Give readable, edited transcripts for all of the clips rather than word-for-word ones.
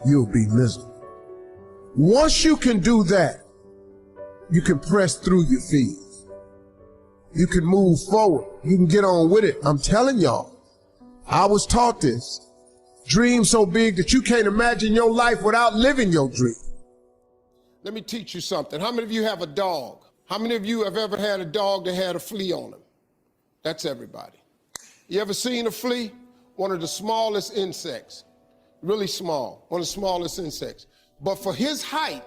you'll be miserable. Once you can do that, you can press through your fears. You can move forward. You can get on with it. I'm telling y'all, I was taught this. Dream so big that you can't imagine your life without living your dream. Let me teach you something. How many of you have a dog? How many of you have ever had a dog that had a flea on him? That's everybody. You ever seen a flea? One of the smallest insects. Really small, one of the smallest insects. But for his height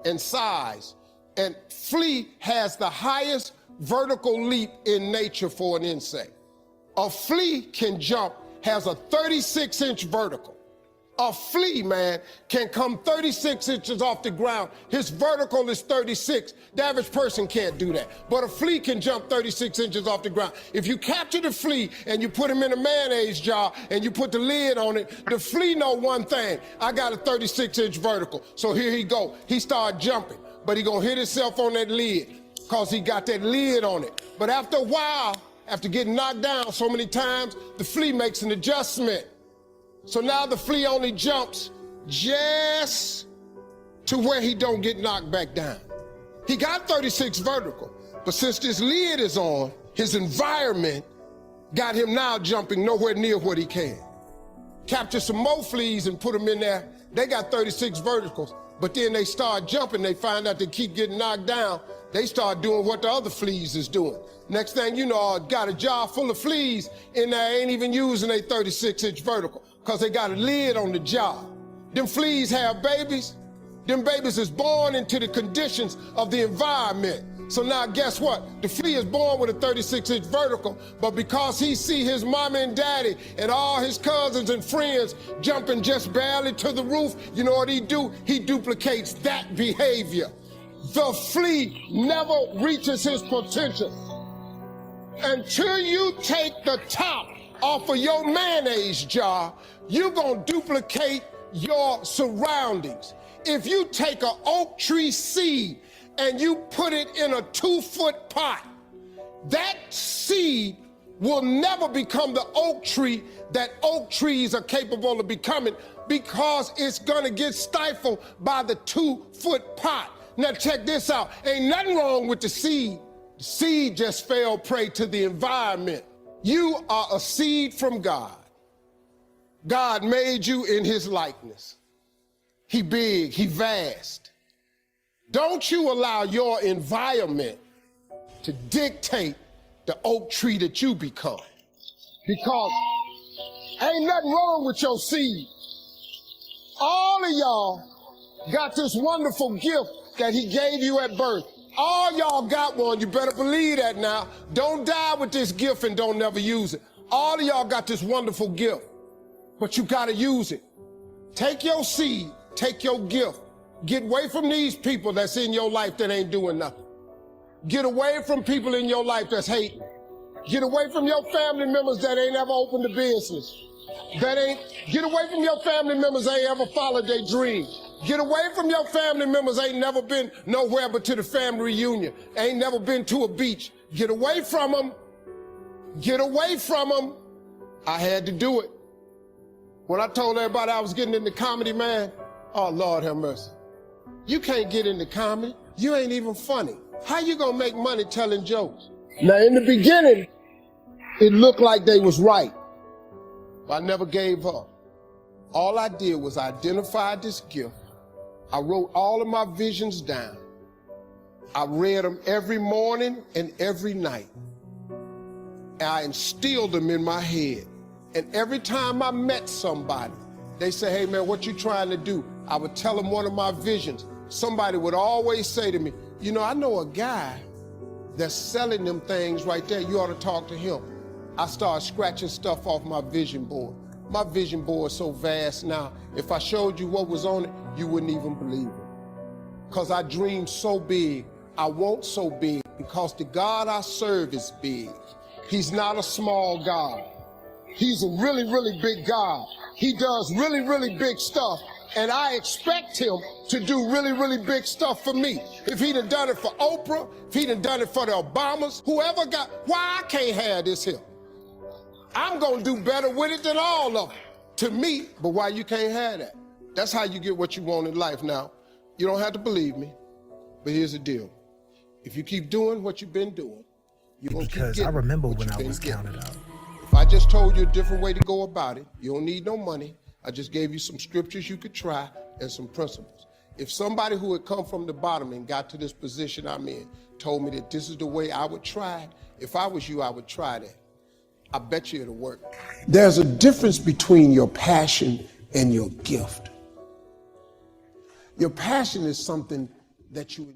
and size, and flea has the highest vertical leap in nature for an insect. A flea can jump, has a 36-inch vertical. A flea, man, can come 36 inches off the ground. His vertical is 36. The average person can't do that. But a flea can jump 36 inches off the ground. If you capture the flea and you put him in a mayonnaise jar and you put the lid on it, the flea know one thing. I got a 36-inch vertical. So here he go. He start jumping, but he gonna hit himself on that lid because he got that lid on it. But after a while, after getting knocked down so many times, the flea makes an adjustment. So now the flea only jumps just to where he don't get knocked back down. He got 36 vertical, but since this lid is on, his environment got him now jumping nowhere near what he can. Capture some more fleas and put them in there. They got 36 verticals, but then they start jumping. They find out they keep getting knocked down. They start doing what the other fleas is doing. Next thing you know, I got a jar full of fleas in there, ain't even using a 36-inch vertical because they got a lid on the jar. Them fleas have babies. Them babies is born into the conditions of the environment. So now guess what? The flea is born with a 36-inch vertical, but because he see his mama and daddy and all his cousins and friends jumping just barely to the roof, you know what he do? He duplicates that behavior. The flea never reaches his potential until you take the top off of your mayonnaise jar. You're gonna duplicate your surroundings. If you take an oak tree seed and you put it in a 2-foot pot, that seed will never become the oak tree that oak trees are capable of becoming because it's gonna get stifled by the 2-foot pot. Now check this out, ain't nothing wrong with the seed. The seed just fell prey to the environment. You are a seed from God. God made you in his likeness. He big, he vast. Don't you allow your environment to dictate the oak tree that you become. Because ain't nothing wrong with your seed. All of y'all got this wonderful gift that he gave you at birth. All y'all got one, you better believe that now. Don't die with this gift and don't never use it. All of y'all got this wonderful gift, but you gotta use it. Take your seed, take your gift. Get away from these people that's in your life that ain't doing nothing. Get away from people in your life that's hating. Get away from your family members that ain't ever opened a business. Get away from your family members that ain't ever followed their dream. Get away from your family members ain't never been nowhere but to the family reunion. Ain't never been to a beach. Get away from them. Get away from them. I had to do it. When I told everybody I was getting into comedy, man, oh Lord have mercy. You can't get into comedy. You ain't even funny. How you gonna make money telling jokes? Now in the beginning, it looked like they was right. But I never gave up. All I did was identify this gift. I wrote all of my visions down. I read them every morning and every night. And I instilled them in my head. And every time I met somebody, they say, hey man, what you trying to do? I would tell them one of my visions. Somebody would always say to me, you know, I know a guy that's selling them things right there. You ought to talk to him. I started scratching stuff off my vision board. My vision board is so vast now, if I showed you what was on it, you wouldn't even believe it. Because I dream so big, I want so big, because the God I serve is big. He's not a small God. He's a really, really big God. He does really, really big stuff, and I expect him to do really, really big stuff for me. If he'd have done it for Oprah, if he'd have done it for the Obamas, whoever got, why I can't have this here? I'm gonna do better with it than all of them, to me, but why you can't have that? That's how you get what you want in life. Now, you don't have to believe me, but here's the deal. If you keep doing what you've been doing, you're going to keep getting. Because I remember when I was counted out. If I just told you a different way to go about it, you don't need no money. I just gave you some scriptures you could try and some principles. If somebody who had come from the bottom and got to this position I'm in told me that this is the way I would try it, if I was you, I would try that. I bet you it'll work. There's a difference between your passion and your gift. Your passion is something that you enjoy.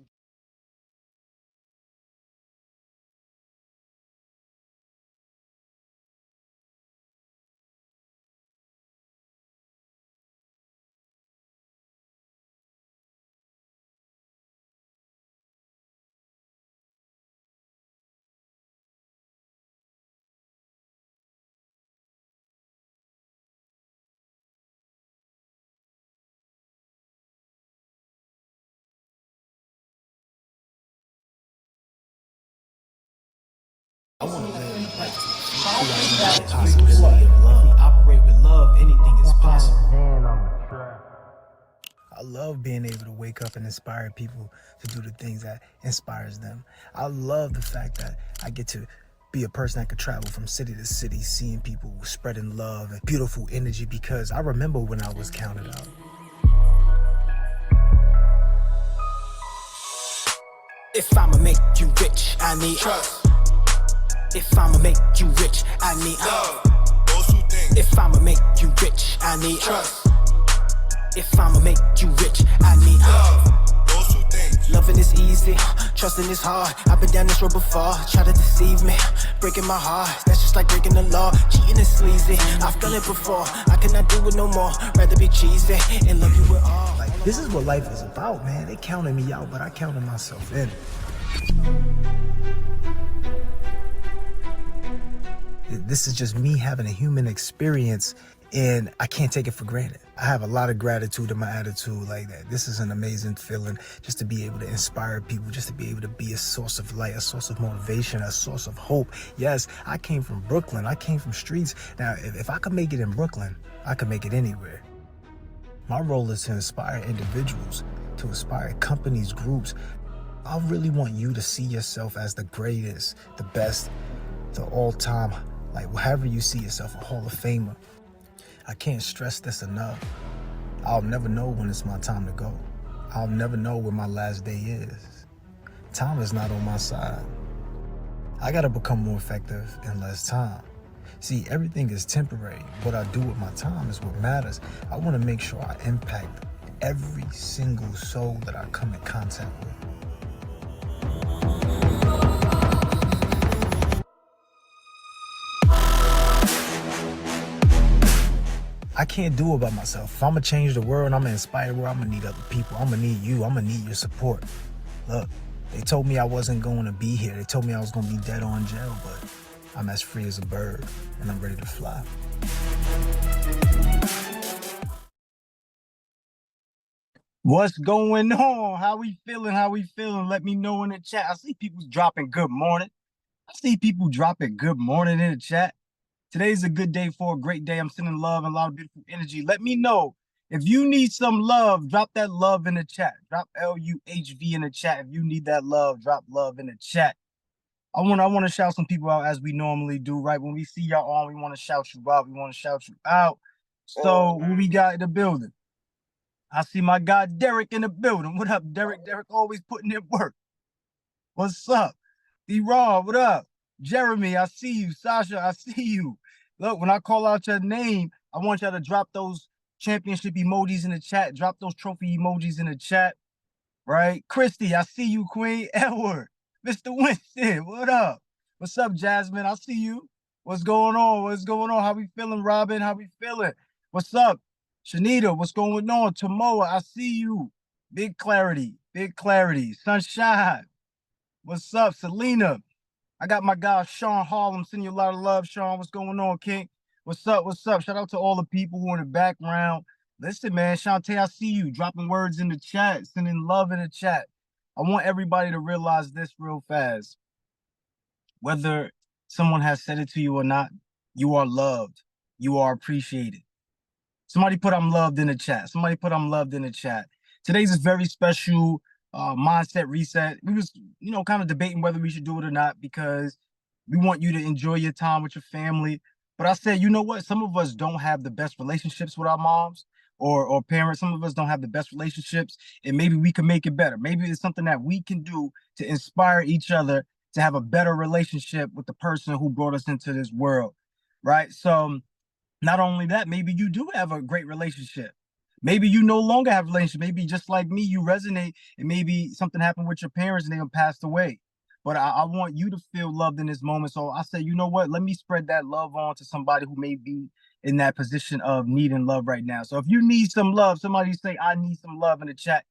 I want to live like the possibility of love. Operate with love, anything is possible. I love being able to wake up and inspire people to do the things that inspires them. I love the fact that I get to be a person that could travel from city to city, seeing people spreading love and beautiful energy, because I remember when I was counted out. If I'ma make you rich, I need trust. If I'ma make you rich, I need love. Those two things. If I'ma make you rich, I need trust. If I'ma make you rich, I need love. Those two things. Loving is easy, trusting is hard. I've been down this road before, try to deceive me, breaking my heart. That's just like breaking the law. Cheating is sleazy. I've done it before, I cannot do it no more. Rather be cheesy and love you with all. Like, this is what life is about, man. They counted me out, but I counted myself in. This is just me having a human experience, and I can't take it for granted. I have a lot of gratitude in my attitude like that. This is an amazing feeling, just to be able to inspire people, just to be able to be a source of light, a source of motivation, a source of hope. Yes, I came from Brooklyn. I came from streets. Now, if I could make it in Brooklyn, I could make it anywhere. My role is to inspire individuals, to inspire companies, groups. I really want you to see yourself as the greatest, the best, the all-time, like however you see yourself, a Hall of Famer. I can't stress this enough. I'll never know when it's my time to go. I'll never know when my last day is. Time is not on my side. I gotta become more effective in less time. See, everything is temporary. What I do with my time is what matters. I wanna make sure I impact every single soul that I come in contact with. I can't do it by myself. If I'm gonna change the world, I'm gonna inspire the world, I'm gonna need other people. I'm gonna need you. I'm gonna need your support. Look, they told me I wasn't going to be here. They told me I was gonna be dead or in jail, but I'm as free as a bird, and I'm ready to fly. What's going on? How we feeling? How we feeling? Let me know in the chat. I see people dropping good morning. I see people dropping good morning in the chat. Today's a good day for a great day. I'm sending love and a lot of beautiful energy. Let me know if you need some love. Drop that love in the chat. Drop LUHV in the chat. If you need that love, drop love in the chat. I want to shout some people out as we normally do, right? When we see y'all on, we want to shout you out. We want to shout you out. So who we got in the building? I see my guy Derek in the building. What up, Derek? Derek always putting in work. What's up? D-Rob, what up? Jeremy, I see you. Sasha, I see you. Look, when I call out your name, I want y'all to drop those championship emojis in the chat. Drop those trophy emojis in the chat, right? Christy, I see you, Queen. Edward, Mr. Winston, what up? What's up, Jasmine? I see you. What's going on? What's going on? How we feeling, Robin? How we feeling? What's up? Shanita, what's going on? Tomoa, I see you. Big clarity, big clarity. Sunshine, what's up? Selena, I got my guy, Sean Harlem, sending you a lot of love. Sean, what's going on, King? What's up? What's up? Shout out to all the people who are in the background. Listen, man, Shantae, I see you dropping words in the chat, sending love in the chat. I want everybody to realize this real fast. Whether someone has said it to you or not, you are loved. You are appreciated. Somebody put I'm loved in the chat. Somebody put I'm loved in the chat. Today's is very special mindset reset. We was, kind of debating whether we should do it or not because we want you to enjoy your time with your family. But I said, you know what? Some of us don't have the best relationships with our moms or parents. Some of us don't have the best relationships, and maybe we can make it better. Maybe it's something that we can do to inspire each other to have a better relationship with the person who brought us into this world, right? So not only that, maybe you do have a great relationship. Maybe you no longer have a relationship. Maybe just like me, you resonate, and maybe something happened with your parents and they passed away. But I want you to feel loved in this moment. So I said, you know what? Let me spread that love on to somebody who may be in that position of needing love right now. So if you need some love, somebody say, I need some love in the chat,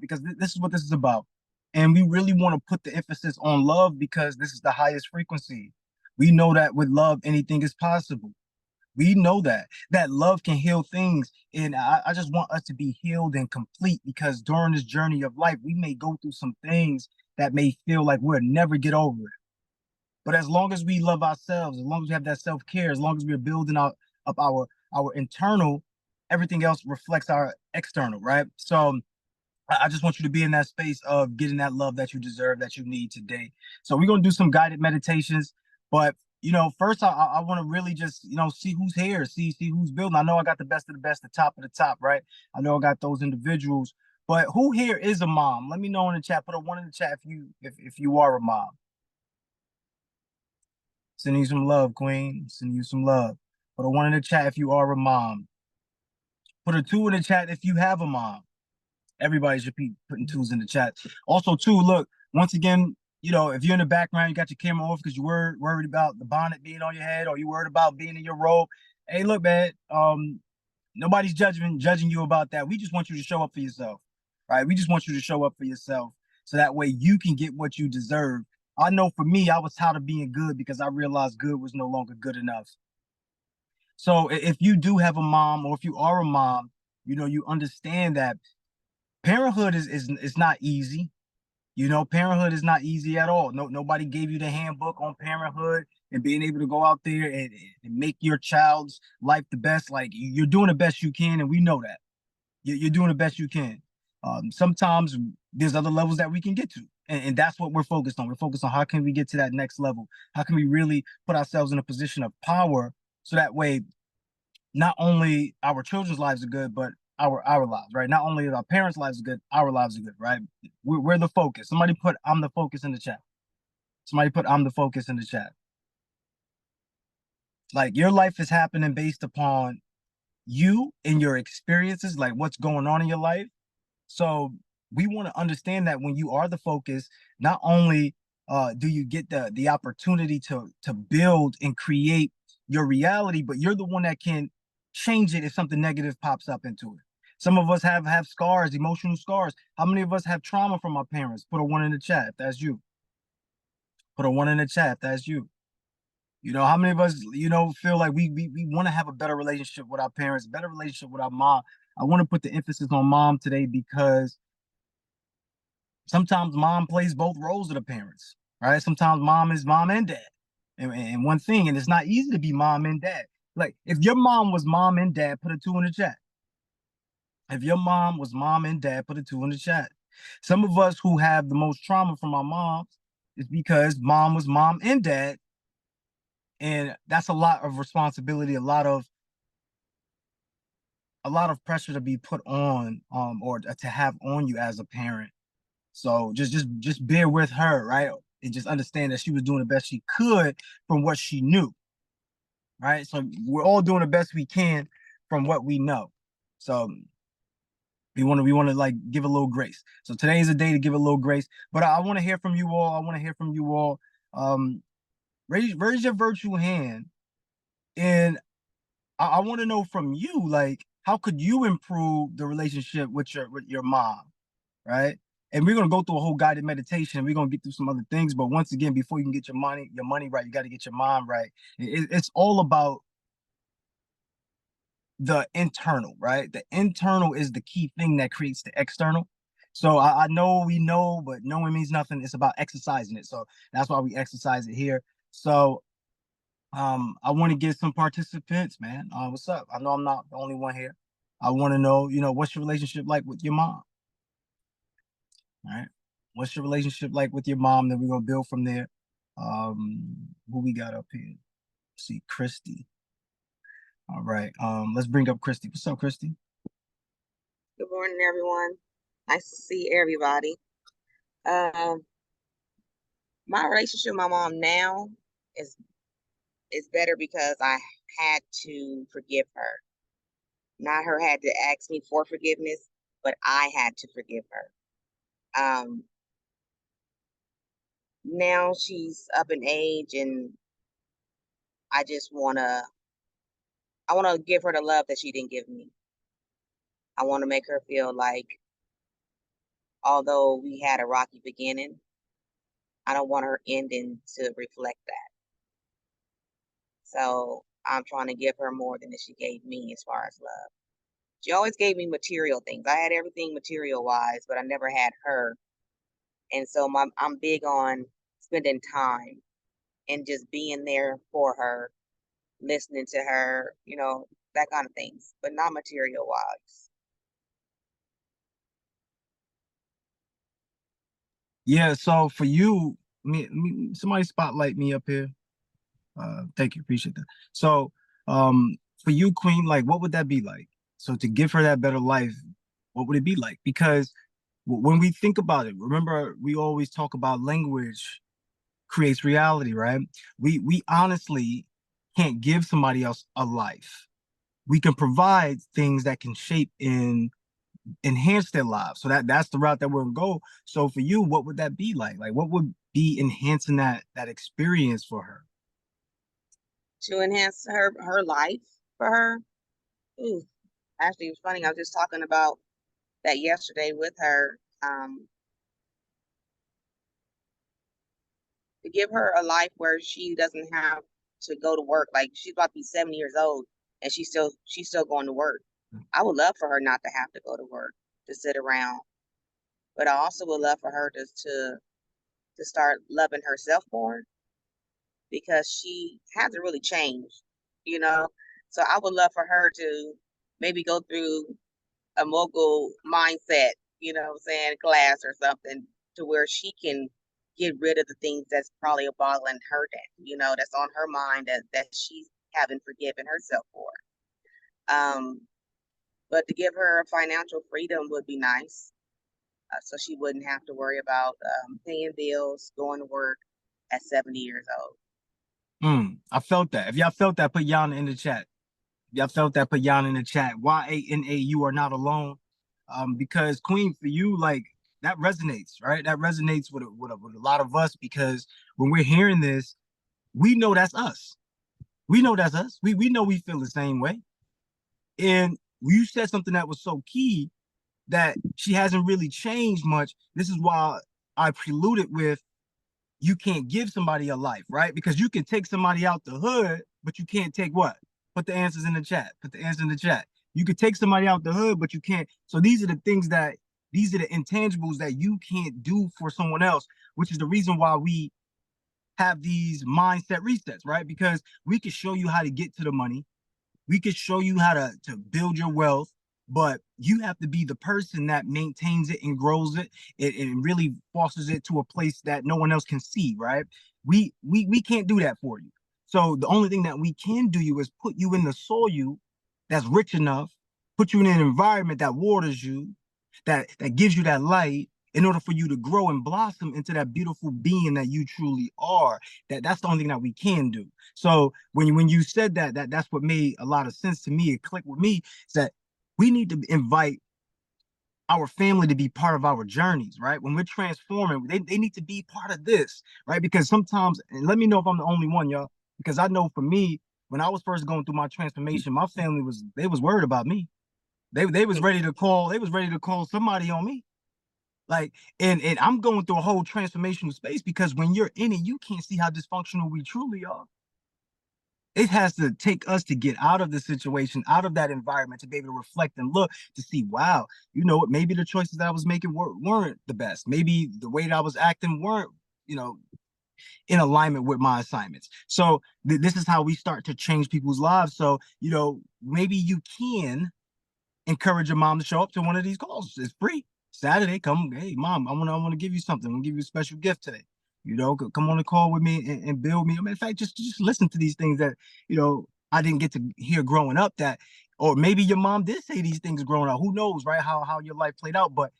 because this is what this is about. And we really want to put the emphasis on love because this is the highest frequency. We know that with love, anything is possible. We know that love can heal things. And I just want us to be healed and complete because during this journey of life, we may go through some things that may feel like we'll never get over it. But as long as we love ourselves, as long as we have that self-care, as long as we're building up our internal, everything else reflects our external, right? So I just want you to be in that space of getting that love that you deserve, that you need today. So we're going to do some guided meditations, but first I want to really just, see who's here, see who's building. I know I got the best of the best, the top of the top, right? I know I got those individuals, but who here is a mom? Let me know in the chat. Put a 1 in the chat if you are a mom. Sending you some love, Queen. Sending you some love. Put a 1 in the chat if you are a mom. Put a 2 in the chat if you have a mom. Everybody should be putting 2s in the chat. Also, too, look, once again, if you're in the background, you got your camera off because you were worried about the bonnet being on your head or you worried about being in your robe. Hey, look, man, nobody's judging you about that. We just want you to show up for yourself, right? We just want you to show up for yourself so that way you can get what you deserve. I know for me, I was tired of being good because I realized good was no longer good enough. So if you do have a mom or if you are a mom, you understand that parenthood is not easy. Parenthood is not easy at all. Nobody gave you the handbook on parenthood and being able to go out there and make your child's life the best. Like you're doing the best you can, and we know that you're doing the best you can. Sometimes there's other levels that we can get to, and that's what we're focused on. We're focused on how can we get to that next level? How can we really put ourselves in a position of power so that way not only our children's lives are good, but our lives, right? Not only our parents' lives are good, our lives are good, right? We're the focus. Somebody put I'm the focus in the chat. Somebody put I'm the focus in the chat. Like your life is happening based upon you and your experiences, like what's going on in your life. So we want to understand that when you are the focus, not only do you get the opportunity to build and create your reality, but you're the one that can change it if something negative pops up into it. Some of us have scars, emotional scars. How many of us have trauma from our parents? Put a 1 in the chat if that's you. Put a 1 in the chat if that's you. How many of us, feel like we want to have a better relationship with our parents, better relationship with our mom. I want to put the emphasis on mom today because sometimes mom plays both roles of the parents, right? Sometimes mom is mom and dad. And one thing, and it's not easy to be mom and dad. Like if your mom was mom and dad, put a 2 in the chat. If your mom was mom and dad, put a 2 in the chat. Some of us who have the most trauma from our moms is because mom was mom and dad. And that's a lot of responsibility, a lot of pressure to be put on or to have on you as a parent. So just bear with her, right? And just understand that she was doing the best she could from what she knew. Right. So we're all doing the best we can from what we know. So we want to like give a little grace. So today is a day to give a little grace. But I want to hear from you all. I want to hear from you all. Raise your virtual hand. And I want to know from you, like, how could you improve the relationship with your mom? Right. And we're going to go through a whole guided meditation. We're going to get through some other things. But once again, before you can get your money right, you got to get your mom right. It's all about the internal, right? The internal is the key thing that creates the external. So I know we know, but knowing means nothing. It's about exercising it. So that's why we exercise it here. So I want to get some participants, man. What's up? I know I'm not the only one here. I want to know, what's your relationship like with your mom? All right. What's your relationship like with your mom? Then we're gonna build from there. Who we got up here? Let's see, Christy. All right. Let's bring up Christy. What's up, Christy? Good morning, everyone. Nice to see everybody. My relationship with my mom now is better because I had to forgive her. Not her had to ask me for forgiveness, but I had to forgive her. Now she's up in age, and I just wanna give her the love that she didn't give me. I want to make her feel like, although we had a rocky beginning, I don't want her ending to reflect that. So I'm trying to give her more than she gave me as far as love. She always gave me material things. I had everything material wise, but I never had her. And so I'm big on spending time and just being there for her, listening to her, that kind of things, but not material wise. Yeah. So for you, somebody spotlight me up here. Thank you, appreciate that. So, for you, Queen, like, what would that be like? So to give her that better life, what would it be like? Because when we think about it, remember we always talk about language creates reality, right? We honestly can't give somebody else a life. We can provide things that can shape and enhance their lives. So that's the route that we're gonna go. So for you, what would that be like? Like, what would be enhancing that experience for her? To enhance her life for her. Ooh, actually, it was funny. I was just talking about that yesterday with her. To give her a life where she doesn't have to go to work. Like, she's about to be 70 years old and she's still going to work. I would love for her not to have to go to work, to sit around. But I also would love for her to start loving herself more, because she hasn't really changed, you know. So I would love for her to maybe go through a mogul mindset, class or something, to where she can get rid of the things that's probably boggling her down, that's on her mind, that she's haven't forgiven herself for. But to give her financial freedom would be nice, so she wouldn't have to worry about paying bills, going to work at 70 years old. I felt that. If y'all felt that, put Yana in the chat. If y'all felt that, put Yana in the chat. YANA, you are not alone. Because Queen, for you, like, that resonates, right? That resonates with a lot of us, because when we're hearing this, we know that's us. We know that's us. We know we feel the same way. And you said something that was so key, that she hasn't really changed much. This is why I preluded with, you can't give somebody a life, right? Because you can take somebody out the hood, but you can't take what? Put the answers in the chat. Put the answer in the chat. You could take somebody out the hood, but you can't. So these are the intangibles that you can't do for someone else, which is the reason why we have these mindset resets, right? Because we can show you how to get to the money. We could show you how to build your wealth, but you have to be the person that maintains it and grows it. It really fosters it to a place that no one else can see, right? We can't do that for you. So the only thing that we can do you is put you in the soil that's rich enough, put you in an environment that waters you, that gives you that light, in order for you to grow and blossom into that beautiful being that you truly are. That's the only thing that we can do. So when you said that's what made a lot of sense to me. It clicked with me, is that we need to invite our family to be part of our journeys, right? When we're transforming, they need to be part of this, right? Because sometimes, and let me know if I'm the only one, y'all, because I know for me, when I was first going through my transformation, my family was worried about me. They was ready to call somebody on me. Like, and I'm going through a whole transformational space, because when you're in it, you can't see how dysfunctional we truly are. It has to take us to get out of the situation, out of that environment, to be able to reflect and look to see, wow, what, maybe the choices that I was making weren't the best. Maybe the way that I was acting weren't, in alignment with my assignments. So this is how we start to change people's lives. So, you know, maybe you can encourage your mom to show up to one of these calls. It's free. Saturday, come, hey mom, I wanna give you something. I'm gonna give you a special gift today. You know, come on the call with me and build me. I mean, in fact, just listen to these things that, you know, I didn't get to hear growing up, that, or maybe your mom did say these things growing up. Who knows, right? How your life played out. But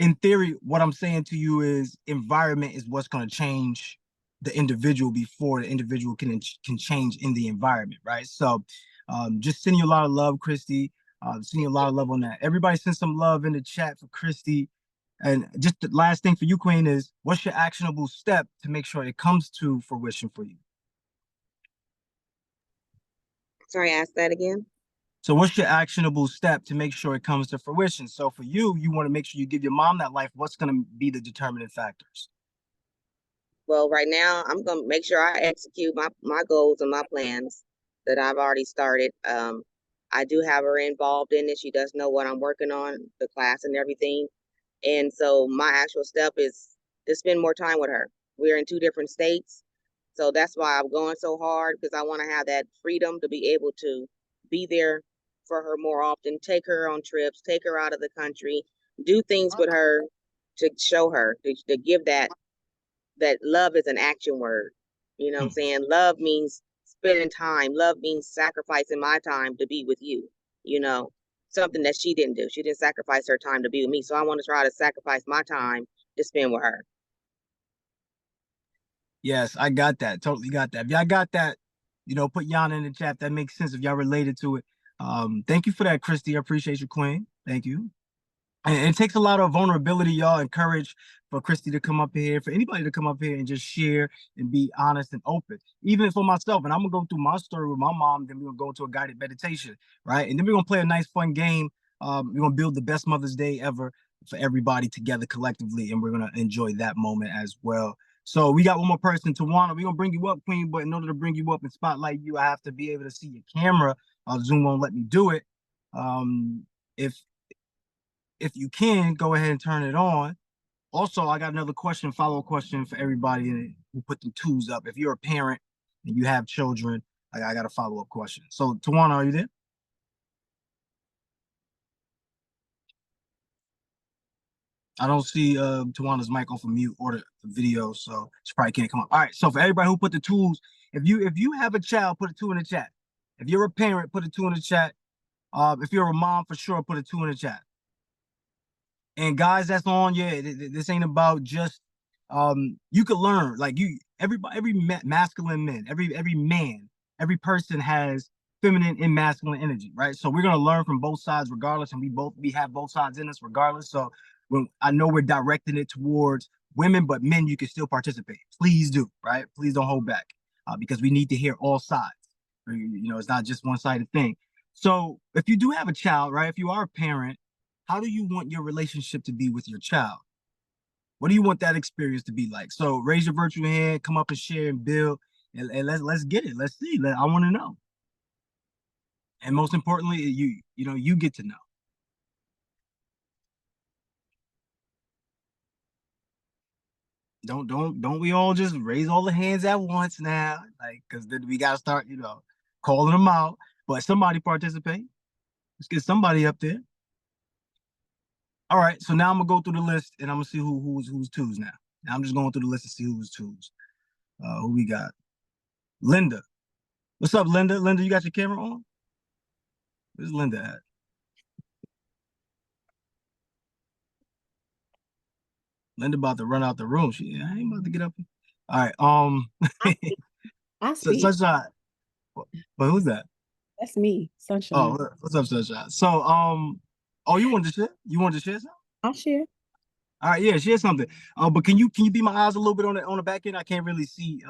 in theory, what I'm saying to you is environment is what's going to change the individual before the individual can change in the environment, right? So just sending you a lot of love, Christy. Sending you a lot of love on that. Everybody send some love in the chat for Christy. And just the last thing for you, Queen, is what's your actionable step to make sure it comes to fruition for you? Sorry, ask that again. So what's your actionable step to make sure it comes to fruition? So for you, you want to make sure you give your mom that life. What's going to be the determining factors? Well, right now I'm gonna make sure I execute my goals and my plans that I've already started. I do have her involved in it. She does know what I'm working on, the class and everything. And so my actual step is to spend more time with her. We're in 2 different states. So that's why I'm going so hard, because I want to have that freedom to be able to be there for her more often, take her on trips, take her out of the country, do things with her to show her, to give that love is an action word. You know what I'm saying? Love means spending time. Love means sacrificing my time to be with you. You know, something that she didn't do. She didn't sacrifice her time to be with me. So I want to try to sacrifice my time to spend with her. Yes, I got that. Totally got that. If y'all got that, you know, put Yana in the chat. That makes sense if y'all related to it. Thank you for that, Christy. I appreciate you, Queen. Thank you. And it takes a lot of vulnerability, y'all, and courage for Christy to come up here, for anybody to come up here and just share and be honest and open. Even for myself, and I'm gonna go through my story with my mom, then we're gonna go into a guided meditation, right? And then we're gonna play a nice fun game. We're gonna build the best Mother's Day ever for everybody together collectively, and we're gonna enjoy that moment as well. So we got one more person, Tawana. We're gonna bring you up, Queen, but in order to bring you up and spotlight you, I have to be able to see your camera. Zoom won't let me do it. If you can, go ahead and turn it on. Also, I got another question, follow-up question for everybody who put the twos up. If you're a parent and you have children, I got a follow-up question. So, Tawana, are you there? I don't see Tawana's mic off of mute or the video, so she probably can't come up. All right, so for everybody who put the tools, if you have a child, put a 2 in the chat. If you're a parent, put a 2 in the chat. If you're a mom, for sure, put a 2 in the chat. And guys that's on, yeah, this ain't about just you could learn, like, every masculine man, every man, every person has feminine and masculine energy, right? So we're gonna learn from both sides regardless, and we have both sides in us regardless. So when I know we're directing it towards women, but men, you can still participate. Please do, right? Please don't hold back, because we need to hear all sides. You know, it's not just one-sided thing. So if you do have a child, right, if you are a parent, how do you want your relationship to be with your child? What do you want that experience to be like? So raise your virtual hand, come up and share and build, and let's get it. Let's see. I want to know. And most importantly, you get to know. Don't we all just raise all the hands at once now? Like, because then we gotta start, calling them out. But somebody participate. Let's get somebody up there. All right, so now I'm gonna go through the list and I'm gonna see who's twos now. Now I'm just going through the list to see who's twos. Who we got? Linda. What's up, Linda? Linda, you got your camera on? Where's Linda at? Linda about to run out the room. I ain't about to get up here. All right. I speak. Sunshine. But who's that? That's me, Sunshine. Oh, what's up, Sunshine? So, oh, you wanted to share? You wanted to share something? I'll share. All right, yeah, share something. But can you be my eyes a little bit on the back end? I can't really see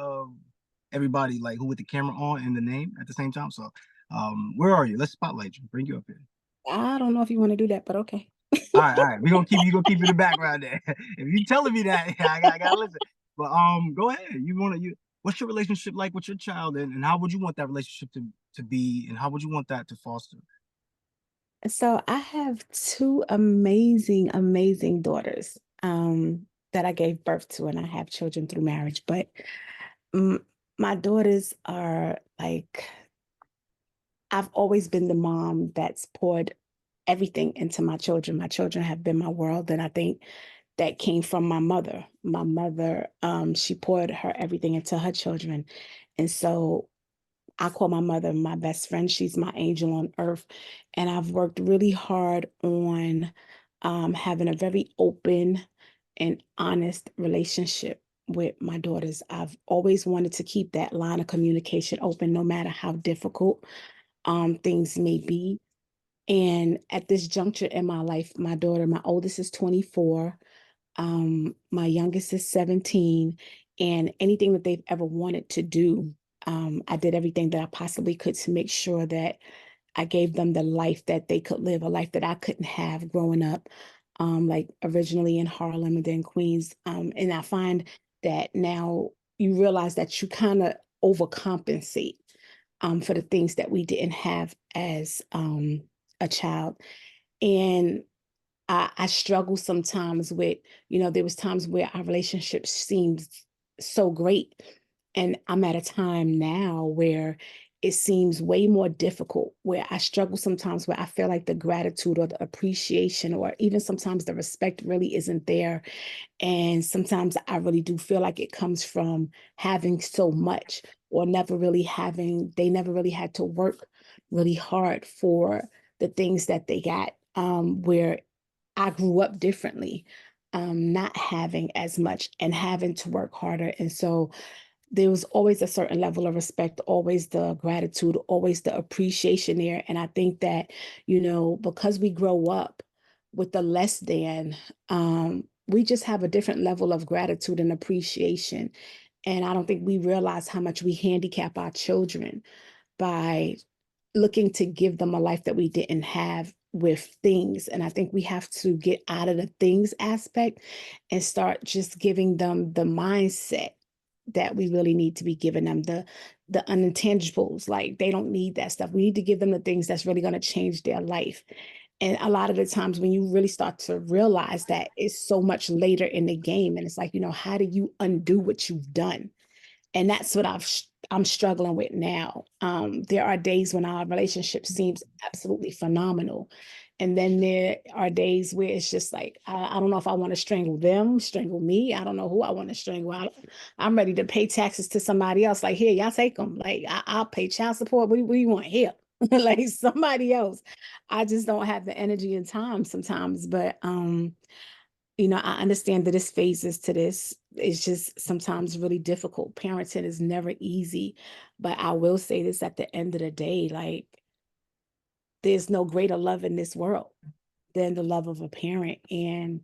everybody, like, who with the camera on and the name at the same time. So, where are you? Let's spotlight you. Bring you up here. I don't know if you want to do that, but okay. All right. We're gonna keep you in the background there. If you telling me that, I gotta listen. But go ahead. What's your relationship like with your child, and how would you want that relationship to be, and how would you want that to foster? So I have 2 amazing daughters. that I gave birth to, and I have children through marriage. But mm, my daughters are like, I've always been the mom that's poured everything into my children. My children have been my world, and I think that came from my mother. My mother, she poured her everything into her children. And so I call my mother my best friend. She's my angel on earth. And I've worked really hard on having a very open and honest relationship with my daughters. I've always wanted to keep that line of communication open, no matter how difficult things may be. And at this juncture in my life, my daughter, my oldest is 24, my youngest is 17, and anything that they've ever wanted to do, I did everything that I possibly could to make sure that I gave them the life that they could live, a life that I couldn't have growing up, like originally in Harlem and then Queens. And I find that now you realize that you kind of overcompensate for the things that we didn't have as a child. And I struggle sometimes with, there was times where our relationship seemed so great. And I'm at a time now where it seems way more difficult, where I struggle sometimes, where I feel like the gratitude or the appreciation or even sometimes the respect really isn't there. And sometimes I really do feel like it comes from having so much or they never really had to work really hard for the things that they got, where I grew up differently, not having as much and having to work harder. And so there was always a certain level of respect, always the gratitude, always the appreciation there. And I think that, because we grow up with the less than, we just have a different level of gratitude and appreciation. And I don't think we realize how much we handicap our children by looking to give them a life that we didn't have with things. And I think we have to get out of the things aspect and start just giving them the mindset that we really need to be giving them, the unintangibles. Like, they don't need that stuff. We need to give them the things that's really going to change their life. And a lot of the times when you really start to realize that, it's so much later in the game. And it's like, how do you undo what you've done? And that's what I'm struggling with now. There are days when our relationship seems absolutely phenomenal. And then there are days where it's just like, I don't know if I want to strangle them, strangle me. I don't know who I want to strangle. I'm ready to pay taxes to somebody else. Like, here, y'all take them. Like, I'll pay child support. What do you want here? Like, somebody else. I just don't have the energy and time sometimes. But I understand that it's phases to this. It's just sometimes really difficult. Parenting is never easy. But I will say this, at the end of the day, like, there's no greater love in this world than the love of a parent. And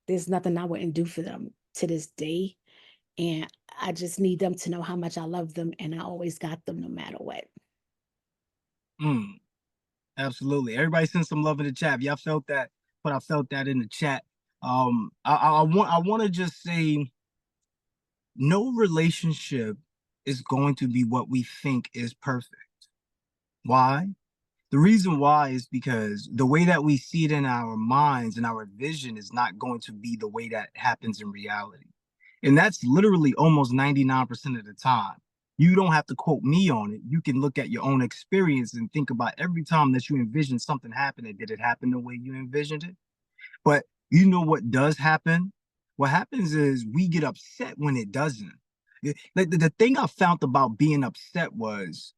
there's nothing I wouldn't do for them to this day. And I just need them to know how much I love them, and I always got them no matter what. Absolutely. Everybody send some love in the chat. Y'all felt that, but I felt that in the chat. I want to just say, no relationship is going to be what we think is perfect. Why? The reason why is because the way that we see it in our minds and our vision is not going to be the way that happens in reality. And that's literally almost 99% of the time. You don't have to quote me on it. You can look at your own experience and think about every time that you envision something happening. Did it happen the way you envisioned it? But you know what does happen? What happens is we get upset when it doesn't. Like, the thing I found about being upset was,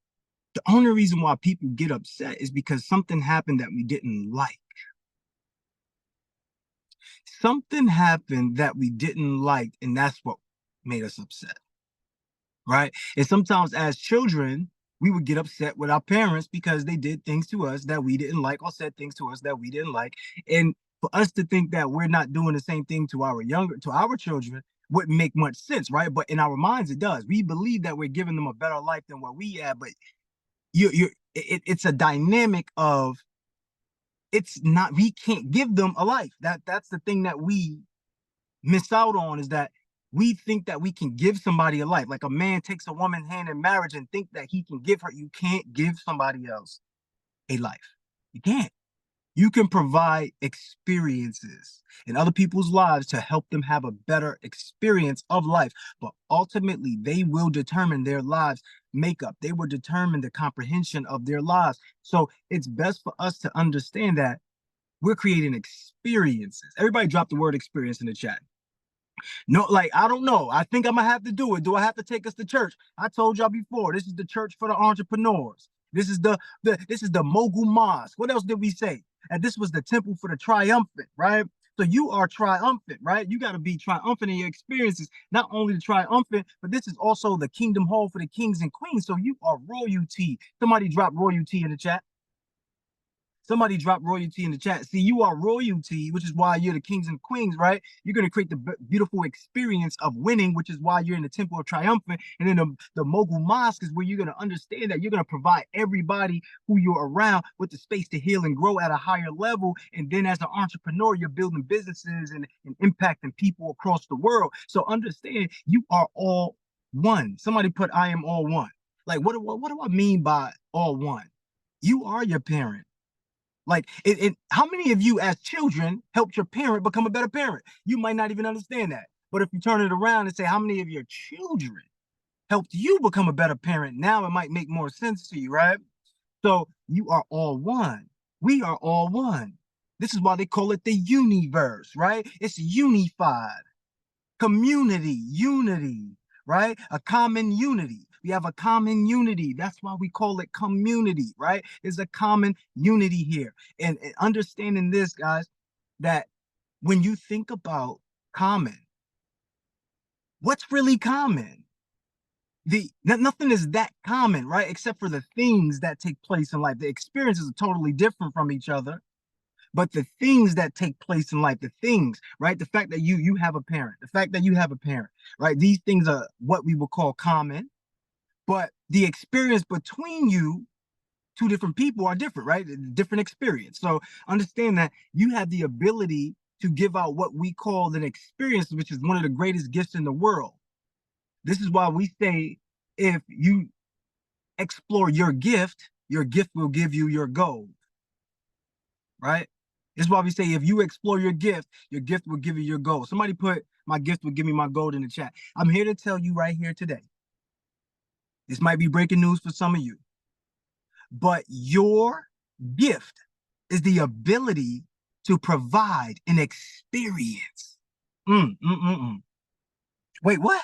the only reason why people get upset is because something happened that we didn't like. Something happened that we didn't like, and that's what made us upset, right? And sometimes as children, we would get upset with our parents because they did things to us that we didn't like, or said things to us that we didn't like. And for us to think that we're not doing the same thing to our children wouldn't make much sense, right? But in our minds, it does. We believe that we're giving them a better life than what we had, but it's a dynamic of, it's not, we can't give them a life. That's the thing that we miss out on, is that we think that we can give somebody a life. Like, a man takes a woman's hand in marriage and think that he can give her. You can't give somebody else a life. You can't. You can provide experiences in other people's lives to help them have a better experience of life. But ultimately, they will determine their lives' makeup. They will determine the comprehension of their lives. So it's best for us to understand that we're creating experiences. Everybody drop the word experience in the chat. No, like, I don't know. I think I'm gonna have to do it. Do I have to take us to church? I told y'all before, this is the church for the entrepreneurs. This is the mogul mosque. What else did we say? And this was the temple for the triumphant, right? So you are triumphant, right? You got to be triumphant in your experiences, not only the triumphant, but this is also the kingdom hall for the kings and queens. So you are royalty. Somebody drop royalty in the chat. Somebody drop royalty in the chat. See, you are royalty, which is why you're the kings and queens, right? You're going to create the beautiful experience of winning, which is why you're in the temple of triumphant. And then the mogul mosque is where you're going to understand that you're going to provide everybody who you're around with the space to heal and grow at a higher level. And then as an entrepreneur, you're building businesses and impacting people across the world. So understand, you are all one. Somebody put, I am all one. Like, what do I mean by all one? You are your parent. Like, how many of you as children helped your parent become a better parent? You might not even understand that. But if you turn it around and say, how many of your children helped you become a better parent? Now it might make more sense to you, right? So you are all one. We are all one. This is why they call it the universe, right? It's unified. Community, unity, right? A common unity. We have a common unity. That's why we call it community, right? There's a common unity here. And understanding this, guys, that when you think about common, what's really common? Nothing is that common, right? Except for the things that take place in life. The experiences are totally different from each other. But the things that take place in life, the things, right? The fact that you have a parent, the fact that you have a parent, right? These things are what we would call common. But the experience between you, two different people, are different, right? Different experience. So understand that you have the ability to give out what we call an experience, which is one of the greatest gifts in the world. This is why we say, if you explore your gift will give you your gold, right? This is why we say, if you explore your gift will give you your gold. Somebody put, my gift will give me my gold in the chat. I'm here to tell you right here today. This might be breaking news for some of you, but your gift is the ability to provide an experience. Wait, what?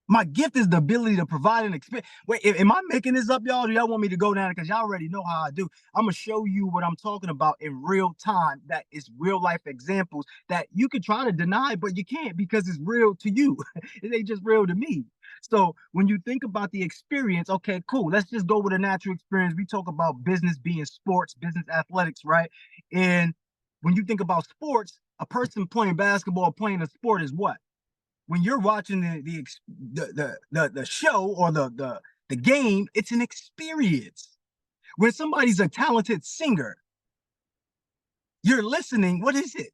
My gift is the ability to provide an experience. Wait, am I making this up, y'all? Do y'all want me to go down? Because y'all already know how I do. I'm going to show you what I'm talking about in real time. That is real life examples that you could try to deny, but you can't, because it's real to you. It ain't just real to me. So when you think about the experience, okay, cool. Let's just go with a natural experience. We talk about business being sports, business athletics, right? And when you think about sports, a person playing basketball, playing a sport is what? When you're watching the show or the game, it's an experience. When somebody's a talented singer, you're listening. What is it?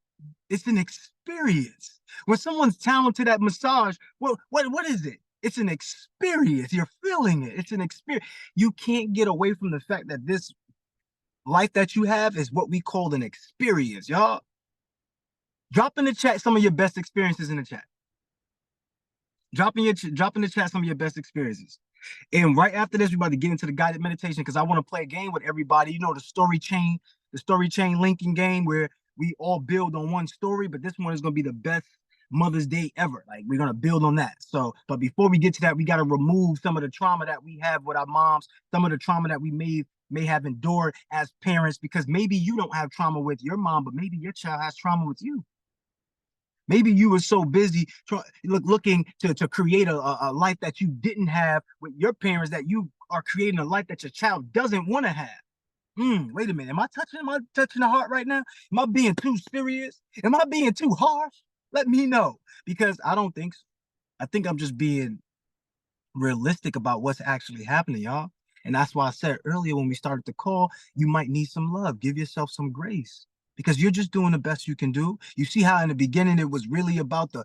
It's an experience. When someone's talented at massage, what is it? It's an experience. You're feeling it. It's an experience. You can't get away from the fact that this life that you have is what we call an experience, y'all. Drop in the chat some of your best experiences in the chat. Drop in the chat some of your best experiences. And right after this, we're about to get into the guided meditation, because I want to play a game with everybody. You know, the story chain linking game, where we all build on one story, but this one is going to be the best Mother's Day ever. Like, we're going to build on that. So, but before we get to that, we got to remove some of the trauma that we have with our moms, some of the trauma that we may have endured as parents, because maybe you don't have trauma with your mom, but maybe your child has trauma with you. Maybe you were so busy looking to create a life that you didn't have with your parents, that you are creating a life that your child doesn't want to have. Wait a minute. Am I touching the heart right now? Am I being too serious? Am I being too harsh? Let me know, because I don't think so. I think I'm just being realistic about what's actually happening, y'all. And that's why I said earlier when we started the call, you might need some love. Give yourself some grace, because you're just doing the best you can do. You see how in the beginning it was really about the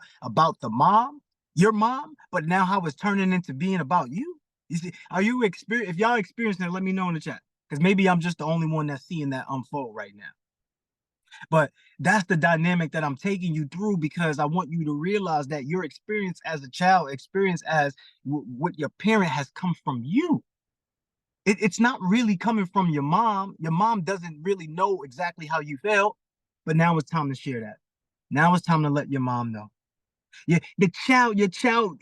mom, your mom, but now how it's turning into being about you. You see, if y'all experiencing it, let me know in the chat, because maybe I'm just the only one that's seeing that unfold right now. But that's the dynamic that I'm taking you through, because I want you to realize that your experience as a child, experience as what your parent has come from you. It's not really coming from your mom. Your mom doesn't really know exactly how you felt, but now it's time to share that. Now it's time to let your mom know. Yeah, your child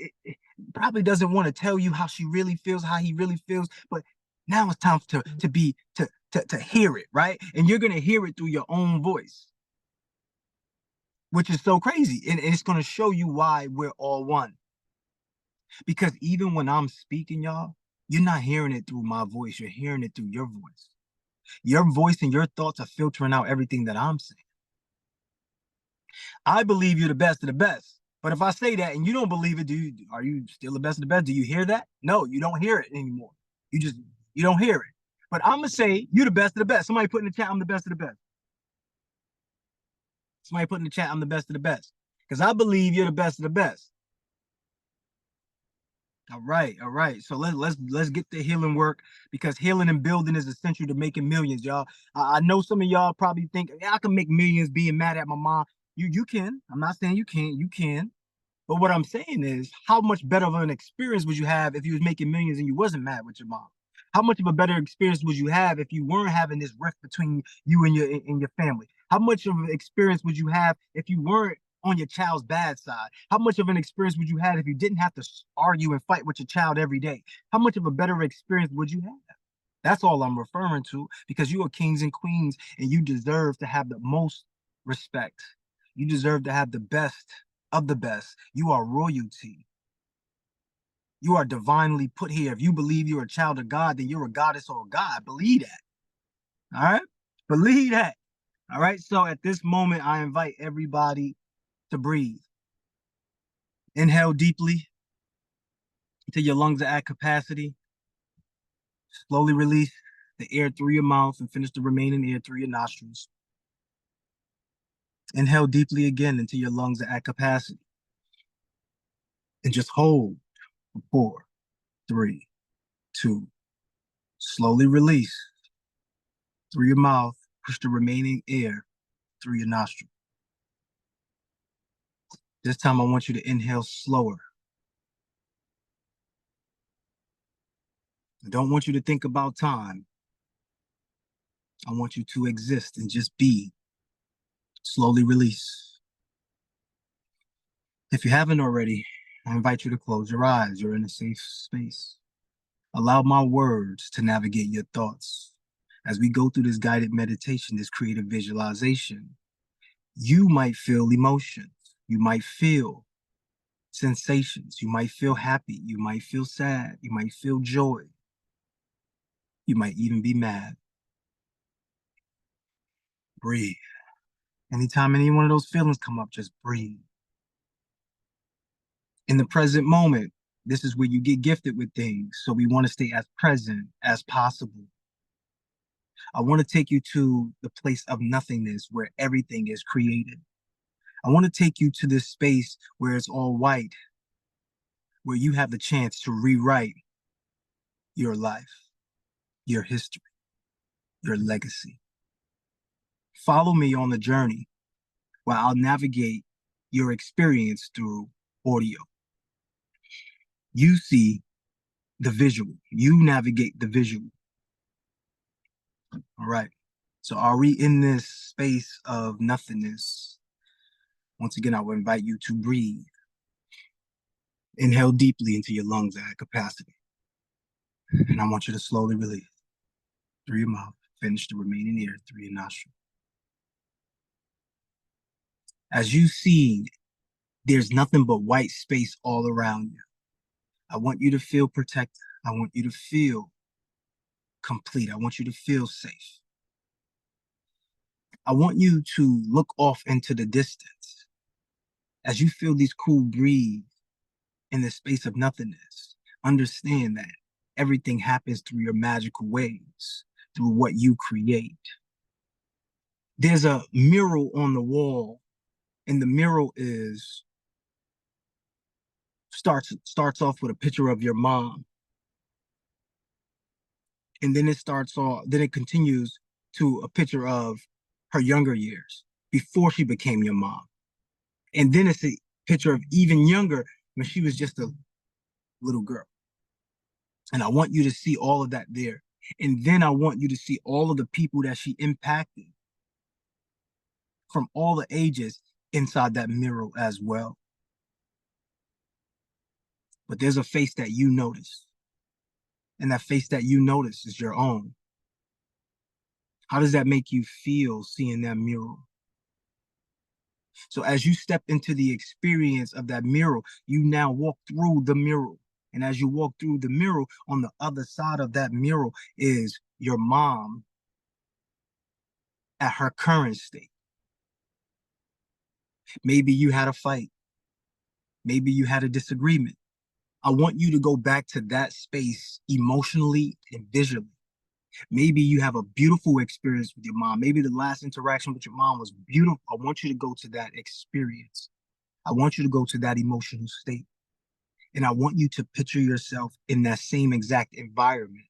probably doesn't want to tell you how she really feels, how he really feels, but now it's time to hear it, right? And you're gonna hear it through your own voice, which is so crazy. And it's gonna show you why we're all one. Because even when I'm speaking, y'all, you're not hearing it through my voice, you're hearing it through your voice. Your voice and your thoughts are filtering out everything that I'm saying. I believe you're the best of the best. But if I say that and you don't believe it, are you still the best of the best? Do you hear that? No, you don't hear it anymore. You don't hear it. But I'm gonna say you're the best of the best. Somebody put in the chat, I'm the best of the best. Somebody put in the chat, I'm the best of the best. Because I believe you're the best of the best. All right, all right. So let's get the healing work, because healing and building is essential to making millions, y'all. I know some of y'all probably think, yeah, I can make millions being mad at my mom. You can. I'm not saying you can't. You can. But what I'm saying is, how much better of an experience would you have if you was making millions and you wasn't mad with your mom? How much of a better experience would you have if you weren't having this rift between you and your family? How much of an experience would you have if you weren't on your child's bad side? How much of an experience would you have if you didn't have to argue and fight with your child every day? How much of a better experience would you have? That's all I'm referring to, because you are kings and queens and you deserve to have the most respect. You deserve to have the best of the best. You are royalty. You are divinely put here. If you believe you're a child of God, then you're a goddess or a god. Believe that. All right? Believe that. All right? So at this moment, I invite everybody to breathe. Inhale deeply until your lungs are at capacity. Slowly release the air through your mouth and finish the remaining air through your nostrils. Inhale deeply again until your lungs are at capacity. And just hold for 4, 3, 2. Slowly release through your mouth. Push the remaining air through your nostril. This time I want you to inhale slower. I don't want you to think about time. I want you to exist and just be. Slowly release. If you haven't already, I invite you to close your eyes. You're in a safe space. Allow my words to navigate your thoughts. As we go through this guided meditation, this creative visualization, you might feel emotions. You might feel sensations. You might feel happy. You might feel sad. You might feel joy. You might even be mad. Breathe. Anytime any one of those feelings come up, just breathe. In the present moment, this is where you get gifted with things. So we want to stay as present as possible. I want to take you to the place of nothingness where everything is created. I want to take you to this space where it's all white, where you have the chance to rewrite your life, your history, your legacy. Follow me on the journey while I'll navigate your experience through audio. You see the visual, you navigate the visual. All right. So are we in this space of nothingness? Once again, I would invite you to breathe. Inhale deeply into your lungs at capacity. And I want you to slowly release through your mouth. Finish the remaining air through your nostril. As you see, there's nothing but white space all around you. I want you to feel protected. I want you to feel complete. I want you to feel safe. I want you to look off into the distance. As you feel these cool breeze in the space of nothingness, understand that everything happens through your magical ways, through what you create. There's a mural on the wall, and the mural starts off with a picture of your mom. And then it continues to a picture of her younger years. before she became your mom. And then it's a picture of even younger when she was just a little girl. And I want you to see all of that there. And then I want you to see all of the people that she impacted from all the ages inside that mural as well. But there's a face that you notice. And that face that you notice is your own. How does that make you feel seeing that mural? So as you step into the experience of that mural, you now walk through the mural. And as you walk through the mural, on the other side of that mural is your mom at her current state. Maybe you had a fight. Maybe you had a disagreement. I want you to go back to that space emotionally and visually. Maybe you have a beautiful experience with your mom. Maybe the last interaction with your mom was beautiful. I want you to go to that experience. I want you to go to that emotional state. And I want you to picture yourself in that same exact environment.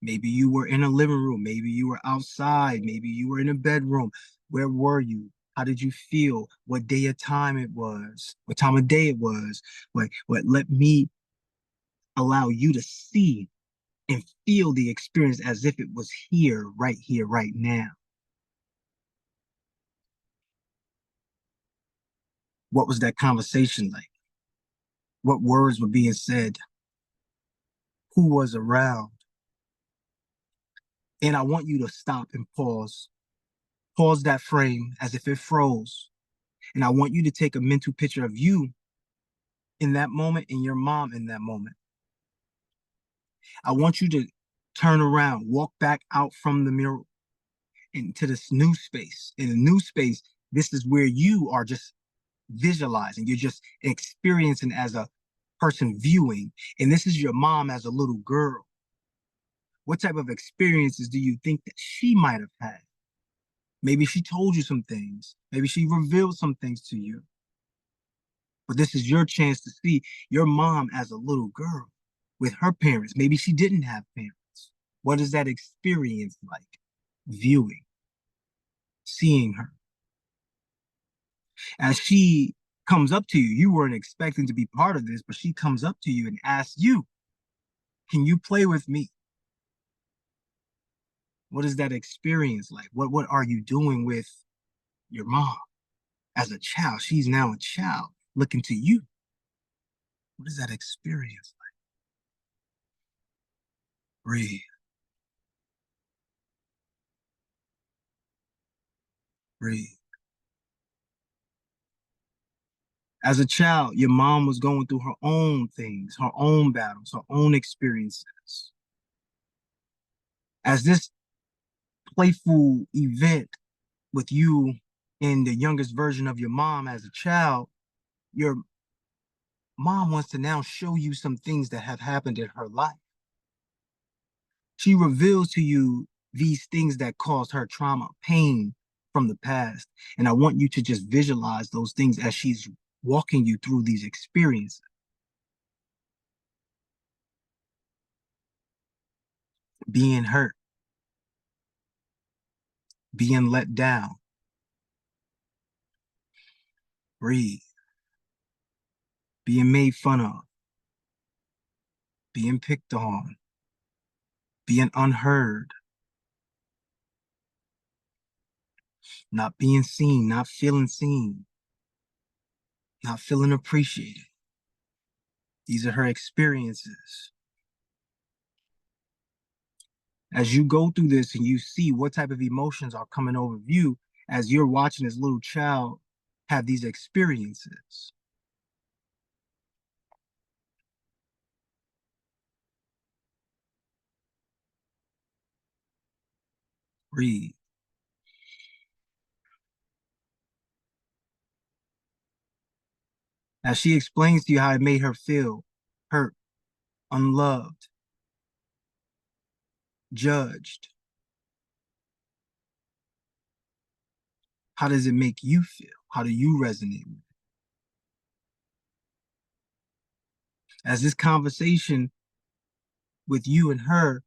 Maybe you were in a living room. Maybe you were outside. Maybe you were in a bedroom. Where were you? How did you feel? What day of time it was? What time of day it was? What let me allow you to see and feel the experience as if it was here, right now. What was that conversation like? What words were being said? Who was around? And I want you to stop and pause. Pause that frame as if it froze. And I want you to take a mental picture of you in that moment and your mom in that moment. I want you to turn around, walk back out from the mirror into this new space. In a new space, this is where you are just visualizing. You're just experiencing as a person viewing. And this is your mom as a little girl. What type of experiences do you think that she might have had? Maybe she told you some things. Maybe she revealed some things to you. But this is your chance to see your mom as a little girl with her parents. Maybe she didn't have parents. What is that experience like? Viewing, seeing her. As she comes up to you, you weren't expecting to be part of this, but she comes up to you and asks you, can you play with me? What is that experience like? What are you doing with your mom as a child? She's now a child looking to you. What is that experience like? Breathe. Breathe. As a child, your mom was going through her own things, her own battles, her own experiences. As this playful event with you and the youngest version of your mom as a child, your mom wants to now show you some things that have happened in her life. She reveals to you these things that caused her trauma, pain from the past. And I want you to just visualize those things as she's walking you through these experiences. Being hurt, being let down. Breathe. Being made fun of, being picked on, being unheard, not being seen, not feeling seen, not feeling appreciated. These are her experiences. As you go through this and you see what type of emotions are coming over you as you're watching this little child have these experiences. Breathe. As she explains to you how it made her feel hurt, unloved, judged. How does it make you feel? How do you resonate with it? As this conversation with you and her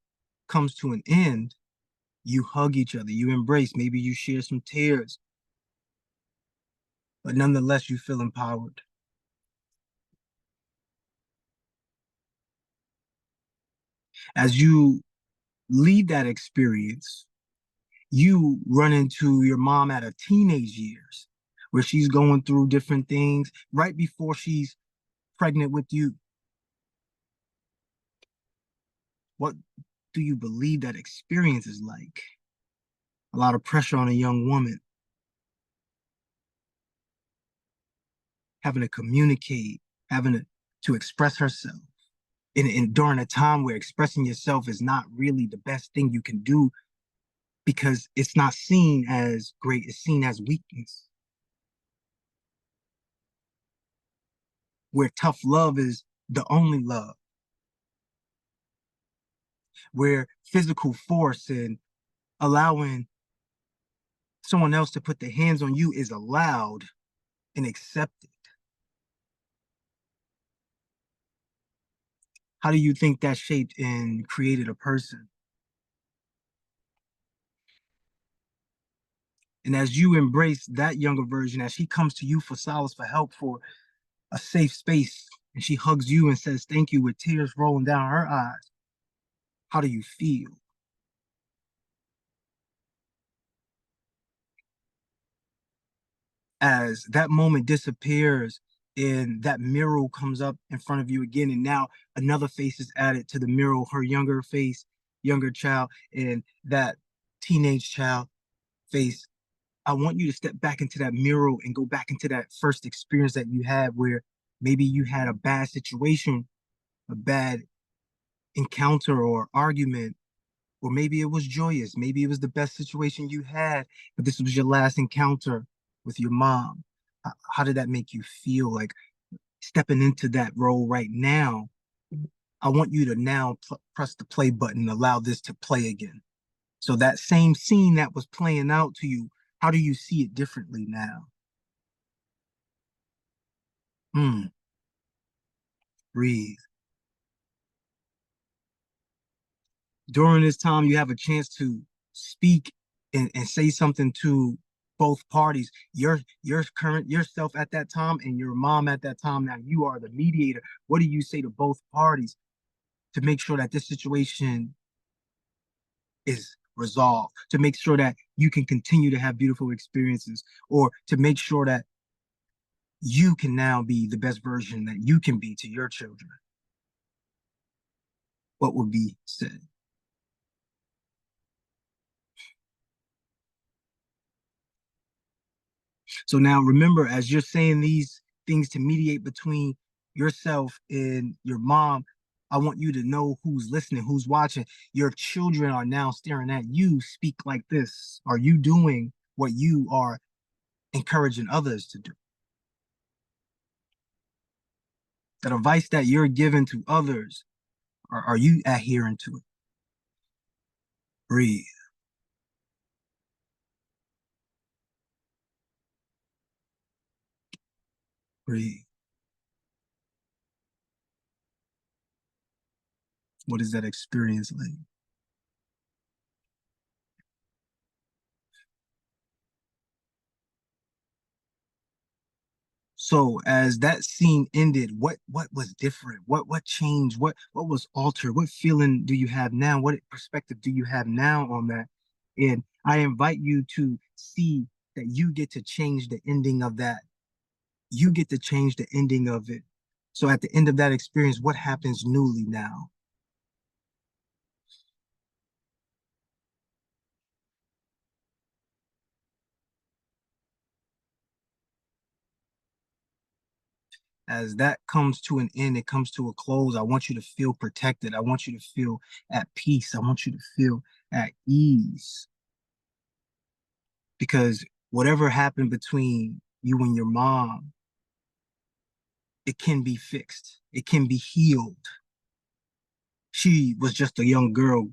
comes to an end, you hug each other, you embrace, maybe you share some tears, but nonetheless, you feel empowered. As you leave that experience, you run into your mom at her teenage years where she's going through different things right before she's pregnant with you. What do you believe that experience is like? A lot of pressure on a young woman, having to communicate, to express herself. And during a time where expressing yourself is not really the best thing you can do because it's not seen as great, it's seen as weakness. Where tough love is the only love. Where physical force and allowing someone else to put their hands on you is allowed and accepted. How do you think that shaped and created a person? And as you embrace that younger version, as she comes to you for solace, for help, for a safe space, and she hugs you and says thank you with tears rolling down her eyes, how do you feel? As that moment disappears and that mural comes up in front of you again, and now another face is added to the mural, her younger face, younger child, and that teenage child face. I want you to step back into that mural and go back into that first experience that you had where maybe you had a bad situation, a bad encounter or argument, or maybe it was joyous. Maybe it was the best situation you had, but this was your last encounter with your mom. How did that make you feel? Like stepping into that role right now, I want you to now press the play button, allow this to play again. So that same scene that was playing out to you, how do you see it differently now? Breathe. During this time, you have a chance to speak and say something to both parties, your current yourself at that time and your mom at that time. Now you are the mediator. What do you say to both parties to make sure that this situation is resolved, to make sure that you can continue to have beautiful experiences, or to make sure that you can now be the best version that you can be to your children? What would be said? So now remember, as you're saying these things to mediate between yourself and your mom, I want you to know who's listening, who's watching. Your children are now staring at you. Speak like this. Are you doing what you are encouraging others to do? That advice that you're giving to others, are you adhering to it? Breathe. Breathe. What is that experience like? So as that scene ended, what was different? What changed? What was altered? What feeling do you have now? What perspective do you have now on that? And I invite you to see that you get to change the ending of that. You get to change the ending of it. So at the end of that experience, what happens newly now? As that comes to an end, it comes to a close, I want you to feel protected. I want you to feel at peace. I want you to feel at ease. Because whatever happened between you and your mom, it can be fixed. It can be healed. She was just a young girl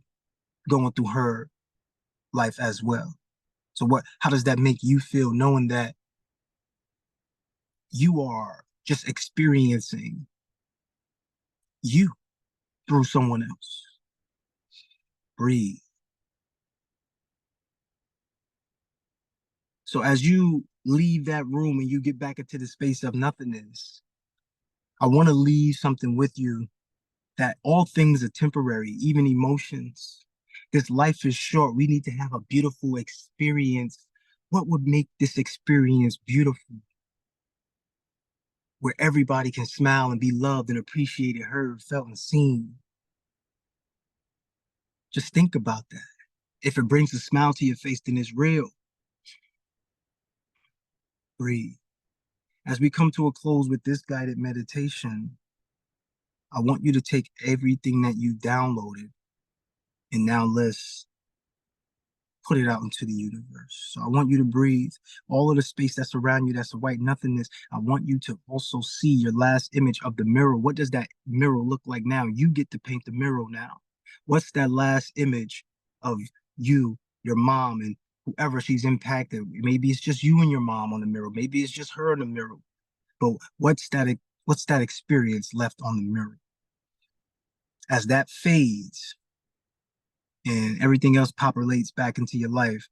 going through her life as well. So how does that make you feel knowing that you are just experiencing you through someone else? Breathe. So as you leave that room and you get back into the space of nothingness, I want to leave something with you, that all things are temporary, even emotions. This life is short. We need to have a beautiful experience. What would make this experience beautiful? Where everybody can smile and be loved and appreciated, heard, felt, and seen. Just think about that. If it brings a smile to your face, then it's real. Breathe. As we come to a close with this guided meditation, I want you to take everything that you downloaded and now let's put it out into the universe. So I want you to breathe. All of the space that's around you, that's a white nothingness. I want you to also see your last image of the mirror. What does that mirror look like now? You get to paint the mirror now. What's that last image of you, your mom, and whoever she's impacted? Maybe it's just you and your mom on the mirror. Maybe it's just her in the mirror. But what's that experience left on the mirror? As that fades and everything else populates back into your life,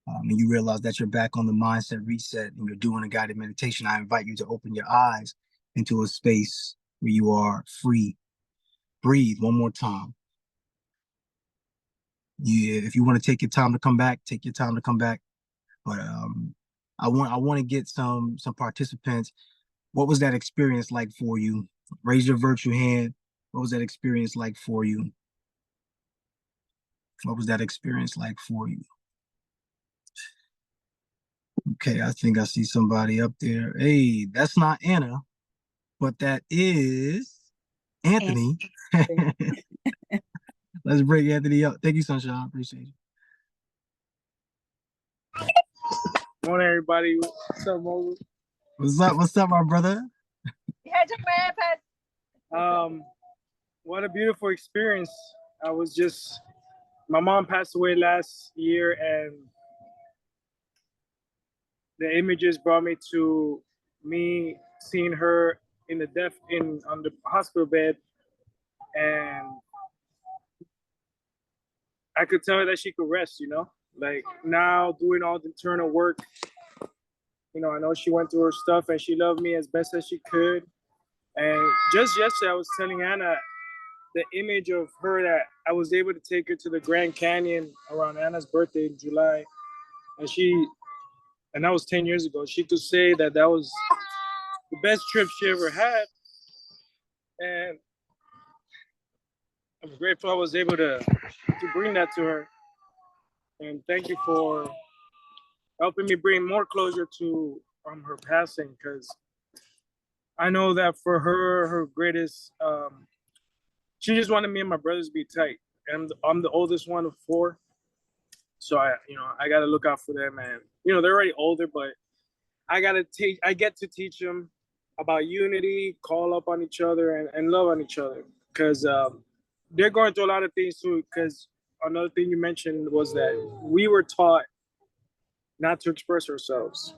and you realize that you're back on the mindset reset and you're doing a guided meditation, I invite you to open your eyes into a space where you are free. Breathe one more time. Yeah, if you want to take your time to come back, take your time to come back. But I want to get some participants. What was that experience like for you? Raise your virtual hand. What was that experience like for you? What was that experience like for you? Okay, I think I see somebody up there. Hey, that's not Anna, but that is Anthony. Let's bring Anthony up. Thank you, Sunshine. Appreciate you. Morning, everybody. What's up, Moses? What's up, my brother? What a beautiful experience. My mom passed away last year, and the images brought me to me seeing her on the hospital bed, and I could tell her that she could rest, like now doing all the internal work. I know she went through her stuff and she loved me as best as she could. And just yesterday, I was telling Anna the image of her that I was able to take her to the Grand Canyon around Anna's birthday in July. And that was 10 years ago. She could say that was the best trip she ever had. And I'm grateful I was able to bring that to her. And thank you for helping me bring more closure to her passing, because I know that for her greatest, she just wanted me and my brothers to be tight. And I'm the oldest one of 4. So I got to look out for them. And, they're already older, but I get to teach them about unity, call up on each other and love on each other, because they're going through a lot of things too. Because another thing you mentioned was that we were taught not to express ourselves.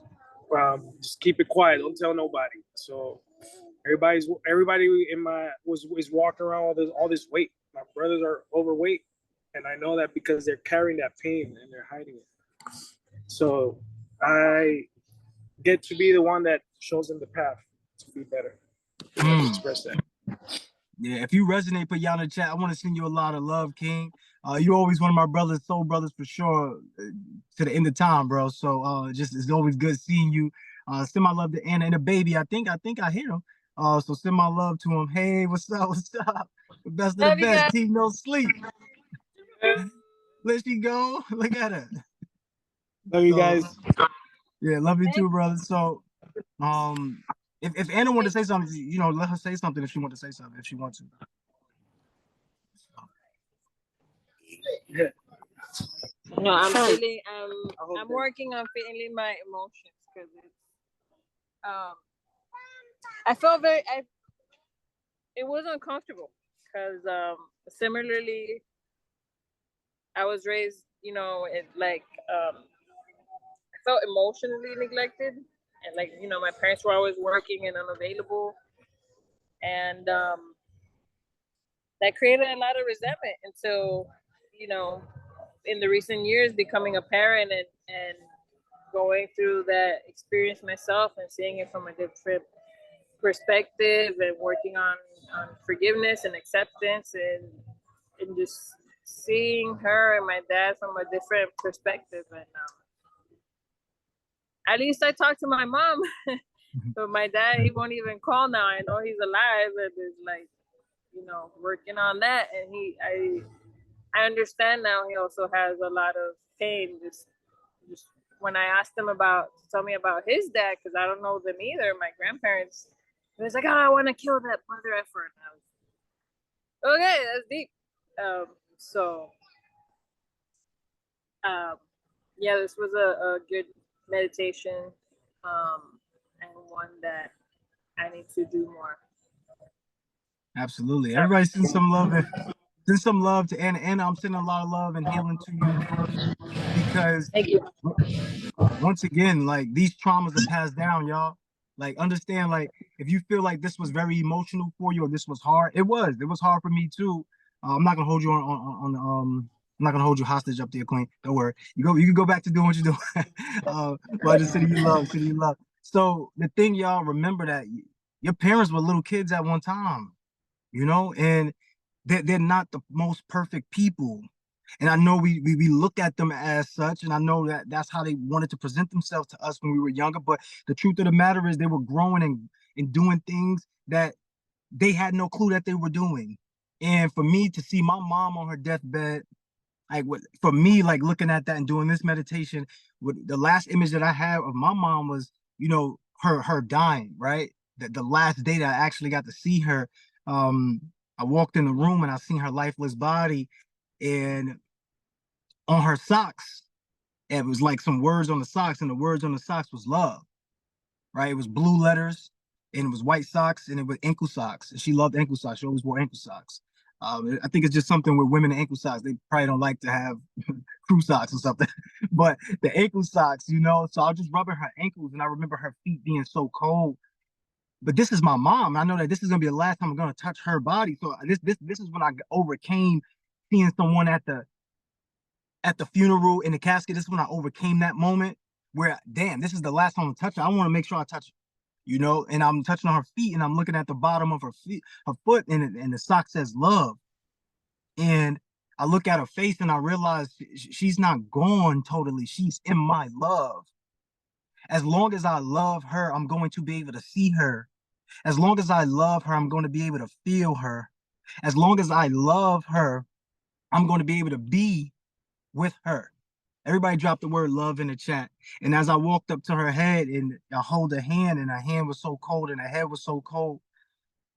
Just keep it quiet. Don't tell nobody. So everybody is walking around all this weight. My brothers are overweight, and I know that because they're carrying that pain and they're hiding it. So I get to be the one that shows them the path to be better. To express that. Yeah, if you resonate, put y'all in the chat. I want to send you a lot of love, King. You're always one of my brothers, soul brothers for sure, to the end of time, bro. So just it's always good seeing you. Send my love to Anna and the baby. I think I hear him. So send my love to him. Hey, what's up? What's up? The best of the best. Team No Sleep. Let she go. Look at her. Love you guys. Yeah, love you too, brother. So if Anna wanted to say something, let her say something if she wants to say something, if she wants to. Yeah. No, I'm working on feeling my emotions, because I felt it was uncomfortable, because similarly, I was raised, I felt emotionally neglected, and my parents were always working and unavailable, and that created a lot of resentment until, in the recent years, becoming a parent and going through that experience myself and seeing it from a different perspective and working on forgiveness and acceptance and just seeing her and my dad from a different perspective. And at least I talked to my mom. But my dad, he won't even call now. I know he's alive, and it's like, you know, working on that. And I understand now he also has a lot of pain. Just when I asked him tell me about his dad, because I don't know them either. My grandparents, he was like, "Oh, I want to kill that mother effer." And I was, okay, that's deep. Yeah, this was a good meditation, and one that I need to do more. Absolutely. Everybody send some love. Send some love to Anna. Anna, I'm sending a lot of love and healing to you because Thank you. once again, like these traumas are passed down, y'all. Like understand, like if you feel like this was very emotional for you or this was hard, it was hard for me too. I'm not gonna hold you on I'm not gonna hold you hostage up there, Queen. Don't worry. You can go back to doing what you're doing. But I just sending you love, sending you love. So the thing, y'all, remember that your parents were little kids at one time, you know, and they're not the most perfect people. And I know we look at them as such, and I know that that's how they wanted to present themselves to us when we were younger. But the truth of the matter is they were growing and doing things that they had no clue that they were doing. And for me to see my mom on her deathbed, like for me, like looking at that and doing this meditation, the last image that I have of my mom was, you know, her dying, right? The last day that I actually got to see her, I walked in the room and I seen her lifeless body, and on her socks, it was like some words on the socks, and the words on the socks was love, right? It was blue letters, and it was white socks, and it was ankle socks. And she loved ankle socks. She always wore ankle socks. I think it's just something with women in ankle socks. They probably don't like to have crew socks or something, but the ankle socks, you know. So I was just rubbing her ankles, and I remember her feet being so cold. But this is my mom. I know that this is gonna be the last time I'm gonna touch her body. So this is when I overcame seeing someone at the funeral in the casket. This is when I overcame that moment where, damn, this is the last time I'm touching her. I want to make sure I touch her, you know. And I'm touching on her feet, and I'm looking at the bottom of her feet, her foot, and the sock says love. And I look at her face, and I realize she's not gone totally. She's in my love. As long as I love her, I'm going to be able to see her. As long as I love her, I'm going to be able to feel her. As long as I love her, I'm going to be able to be with her. Everybody dropped the word love in the chat. And as I walked up to her head and I hold her hand, and her hand was so cold and her head was so cold.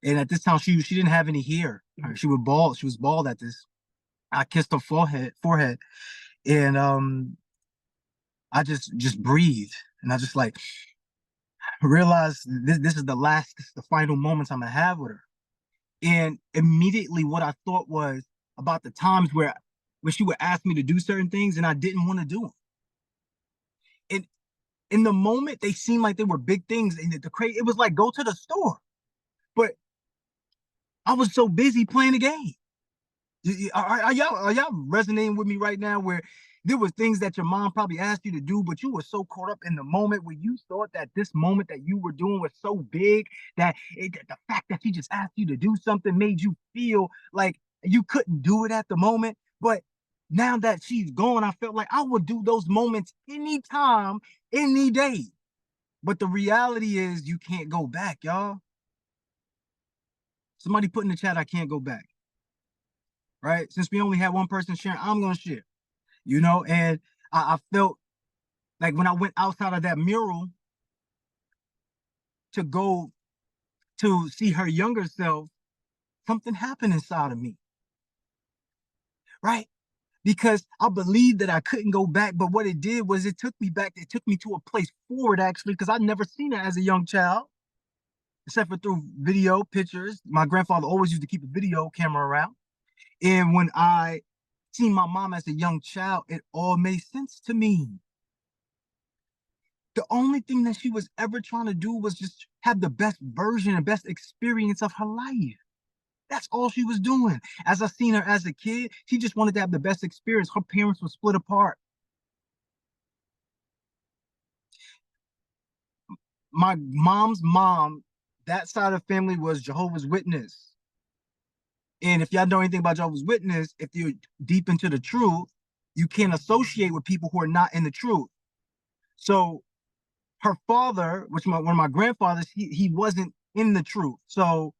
And at this time, she didn't have any hair. She was bald. She was bald at this. I kissed her forehead, and I just breathed, and I just like realized this is the final moments I'm gonna have with her. And immediately what I thought was about the times where she would ask me to do certain things and I didn't want to do them. And in the moment, they seemed like they were big things. And it was like, go to the store. But I was so busy playing the game. Are y'all resonating with me right now, where there were things that your mom probably asked you to do, but you were so caught up in the moment where you thought that this moment that you were doing was so big that the fact that she just asked you to do something made you feel like you couldn't do it at the moment. But now that she's gone, I felt like I would do those moments anytime, any day. But the reality is you can't go back, y'all. Somebody put in the chat, I can't go back. Right? Since we only had one person sharing, I'm going to share. You know, and I felt like when I went outside of that mural to go to see her younger self, something happened inside of me. Right? Because I believed that I couldn't go back, but what it did was it took me back. It took me to a place forward, actually, because I'd never seen her as a young child, except for through video pictures. My grandfather always used to keep a video camera around. And when I seen my mom as a young child, it all made sense to me. The only thing that she was ever trying to do was just have the best version and best experience of her life. That's all she was doing. As I seen her as a kid, she just wanted to have the best experience. Her parents were split apart. my mom's mom, that side of the family was Jehovah's Witness. And if y'all know anything about Jehovah's Witness, if you're deep into the truth, you can't associate with people who are not in the truth. So her father, which one of my grandfathers, he wasn't in the truth. So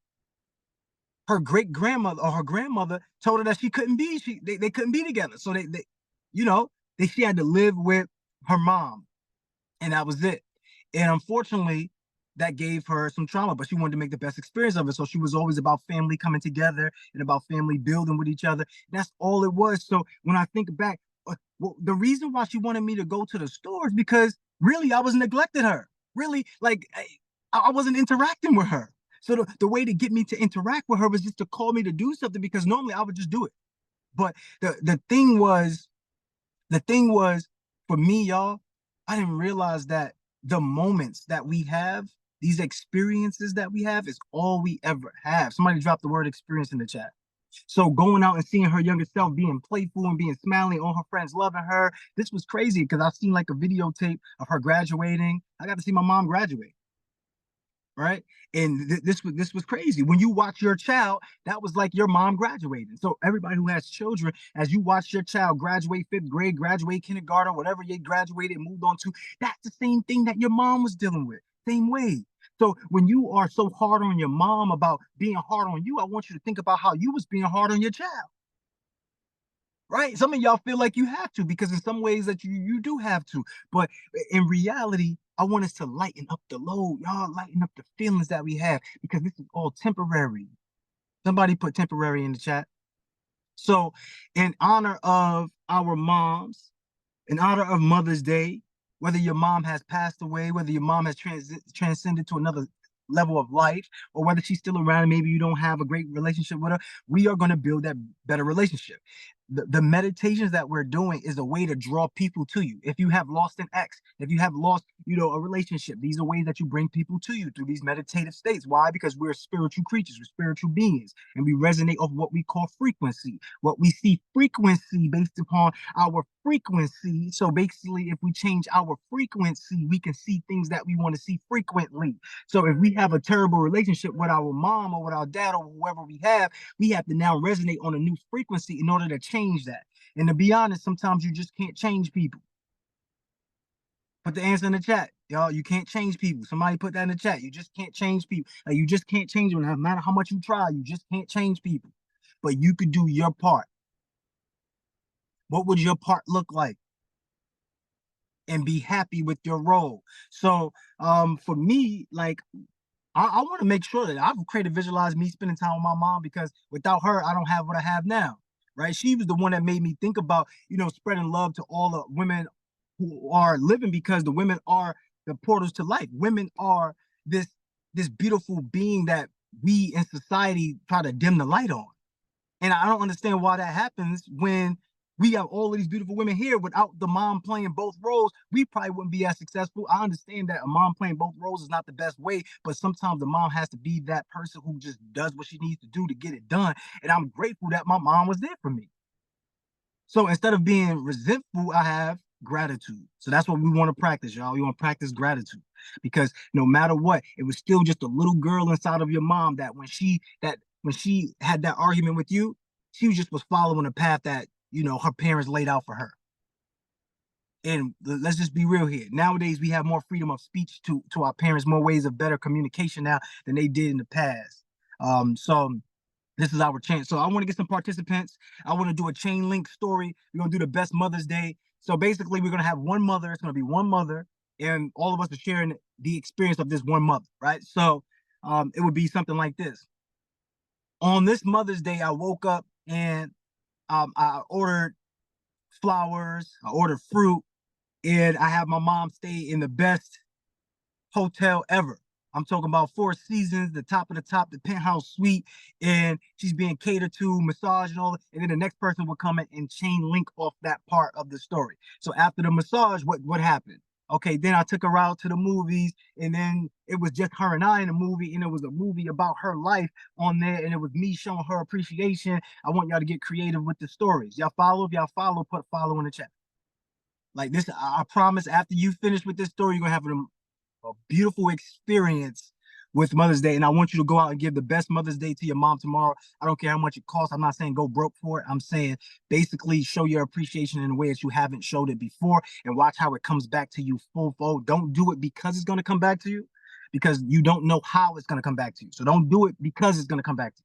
her great grandmother or her grandmother told her that she couldn't be, they couldn't be together. So she had to live with her mom, and that was it. And unfortunately, that gave her some trauma, but she wanted to make the best experience of it. So she was always about family coming together and about family building with each other. That's all it was. So when I think back, well, the reason why she wanted me to go to the store is because really I was neglecting her. Really, like I wasn't interacting with her. So the way to get me to interact with her was just to call me to do something, because normally I would just do it. But the thing was for me, y'all, I didn't realize that the moments that we have, these experiences that we have, is all we ever have. Somebody dropped the word experience in the chat. So going out and seeing her younger self being playful and being smiling, all her friends loving her, this was crazy because I've seen like a videotape of her graduating. I got to see my mom graduate. Right. And this was crazy. When you watch your child, that was like your mom graduating. So everybody who has children, as you watch your child graduate 5th grade, graduate kindergarten, whatever you graduated and moved on to, that's the same thing that your mom was dealing with. Same way. So when you are so hard on your mom about being hard on you, I want you to think about how you was being hard on your child. Right? Some of y'all feel like you have to, because in some ways that you do have to. But in reality, I want us to lighten up the load. Y'all lighten up the feelings that we have, because this is all temporary. Somebody put temporary in the chat. So in honor of our moms, in honor of Mother's Day, whether your mom has passed away, whether your mom has transcended to another level of life, or whether she's still around and maybe you don't have a great relationship with her, we are going to build that better relationship. The meditations that we're doing is a way to draw people to you. If you have lost an ex, if you have lost, a relationship, these are ways that you bring people to you through these meditative states. Why? Because we're spiritual creatures, we're spiritual beings, and we resonate off what we call frequency. What we see frequency based upon our frequency. So basically, if we change our frequency, we can see things that we want to see frequently. So if we have a terrible relationship with our mom or with our dad or whoever we have to now resonate on a new frequency in order to change that. And to be honest, sometimes you just can't change people. Put the answer in the chat, y'all. You can't change people. Somebody put that in the chat. You just can't change people. Like, you just can't change them. No matter how much you try, you just can't change people. But you could do your part. What would your part look like? And be happy with your role. So for me, like, I want to make sure that I've created visualize me spending time with my mom, because without her, I don't have what I have now. Right? She was the one that made me think about, spreading love to all the women who are living, because the women are the portals to life. Women are this beautiful being that we in society try to dim the light on. And I don't understand why that happens when we have all of these beautiful women here. Without the mom playing both roles, we probably wouldn't be as successful. I understand that a mom playing both roles is not the best way, but sometimes the mom has to be that person who just does what she needs to do to get it done. And I'm grateful that my mom was there for me. So instead of being resentful, I have gratitude. So that's what we want to practice, y'all. We want to practice gratitude, because no matter what, it was still just a little girl inside of your mom that when she had that argument with you, she just was following a path that, her parents laid out for her. And let's just be real here. Nowadays, we have more freedom of speech to our parents, more ways of better communication now than they did in the past. So this is our chance. So I want to get some participants. I want to do a chain link story. We're going to do the best Mother's Day. So basically, we're going to have one mother. It's going to be one mother, and all of us are sharing the experience of this one mother, right? So it would be something like this. On this Mother's Day, I woke up and I ordered flowers, I ordered fruit, and I have my mom stay in the best hotel ever. I'm talking about Four Seasons, the top of the top, the penthouse suite, and she's being catered to, massage and all that. And then the next person will come in and chain link off that part of the story. So after the massage, what happened? Okay, then I took her out to the movies, and then it was just her and I in the movie, and it was a movie about her life on there, and it was me showing her appreciation. I want y'all to get creative with the stories. Y'all follow? If y'all follow, put follow in the chat. Like this, I promise, after you finish with this story, you're gonna have a beautiful experience with Mother's Day. And I want you to go out and give the best Mother's Day to your mom tomorrow. I don't care how much it costs. I'm not saying go broke for it. I'm saying basically show your appreciation in a way that you haven't showed it before, and watch how it comes back to you full fold. Don't do it because it's going to come back to you, because you don't know how it's going to come back to you. So don't do it because it's going to come back to you.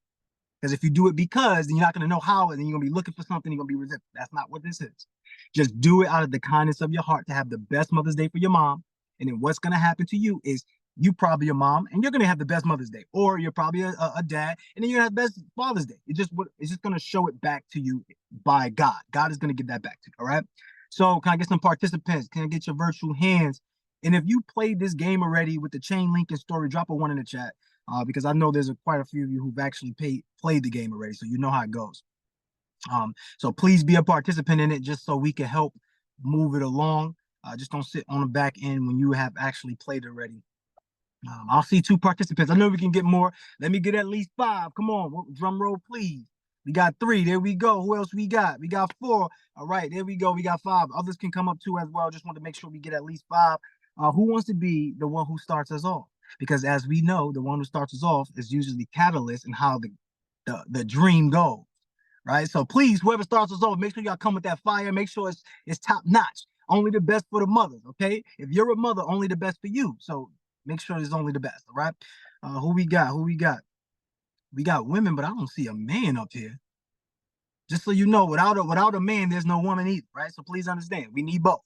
Because if you do it because, then you're not going to know how, and then you're going to be looking for something, you're going to be resentful. That's not what this is. Just do it out of the kindness of your heart to have the best Mother's Day for your mom. And then what's going to happen to you is you probably your mom, and you're going to have the best Mother's Day. Or you're probably a dad, and then you're going to have the best Father's Day. It's just going to show it back to you by God. God is going to give that back to you, all right? So can I get some participants? Can I get your virtual hands? And if you played this game already with the chain link and story, drop a 1 in the chat. Because I know there's quite a few of you who've actually played the game already, so you know how it goes. So please be a participant in it, just so we can help move it along. Just don't sit on the back end when you have actually played already. I'll see 2 participants. I know we can get more. Let me get at least 5. Come on, drum roll, please. We got 3. There we go. Who else we got? We got 4. All right, there we go. We got 5. Others can come up too as well. Just want to make sure we get at least 5. Who wants to be the one who starts us off? Because as we know, the one who starts us off is usually the catalyst in how the dream goes, right? So please, whoever starts us off, make sure y'all come with that fire. Make sure it's top notch. Only the best for the mothers, okay? If you're a mother, only the best for you. So make sure it's only the best, all right? Who we got? Who we got? We got women, but I don't see a man up here. Just so you know, without a man, there's no woman either, right? So please understand, we need both,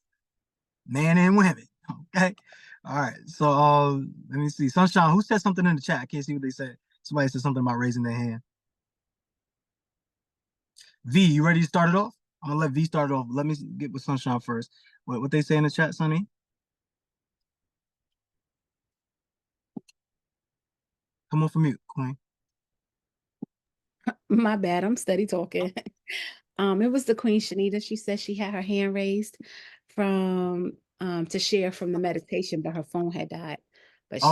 man and women, okay? All right, so let me see. Sunshine, who said something in the chat? I can't see what they said. Somebody said something about raising their hand. V, you ready to start it off? I'm gonna let V start it off. Let me get with Sunshine first. What they say in the chat, Sunny? Come on for mute, Queen. My bad. I'm steady talking. It was the Queen Shanita. She said she had her hand raised from to share from the meditation, but her phone had died. But she's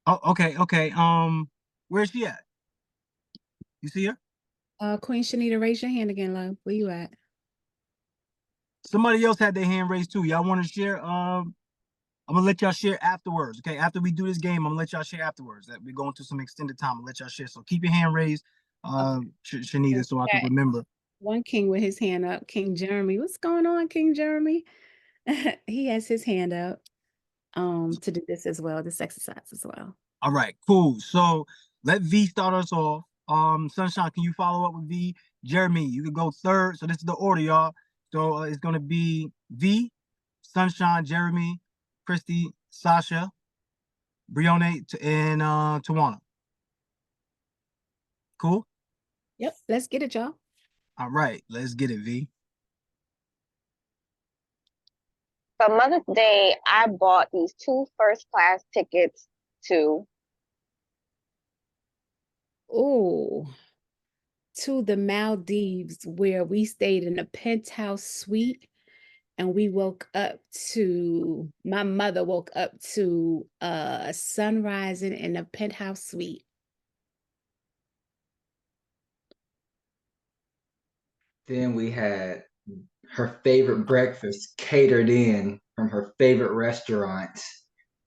okay. Where's she at? You see her? Queen Shanita, raise your hand again, love. Where you at? Somebody else had their hand raised too. Y'all want to share? I'm gonna let y'all share afterwards. Okay, after we do this game, I'm gonna let y'all share afterwards. That we're going to some extended time. I'll let y'all share. So keep your hand raised, Okay. Shanita, so I can remember. One king with his hand up, King Jeremy. What's going on, King Jeremy? He has his hand up to do this as well, this exercise as well. All right, cool. So let V start us off. Sunshine, can you follow up with V? Jeremy, you can go third. So this is the order, y'all. So it's gonna be V, Sunshine, Jeremy, Christy, Sasha, Brione, and Tawana. Cool? Yep, let's get it, y'all. All right, let's get it, V. For Mother's Day, I bought these 2 first-class tickets to the Maldives, where we stayed in a penthouse suite, and we woke up to, my mother woke up to sun rising in a penthouse suite. Then we had her favorite breakfast catered in from her favorite restaurant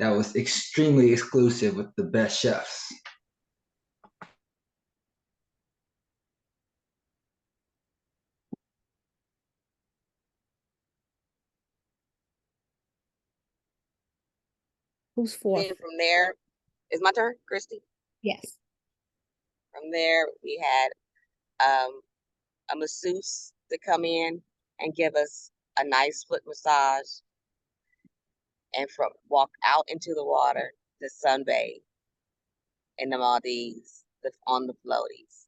that was extremely exclusive with the best chefs. Who's fourth? Then from there, is my turn, Christy? Yes. From there, we had a masseuse to come in and give us a nice foot massage, and from walk out into the water to sunbathe in the Maldives on the floaties.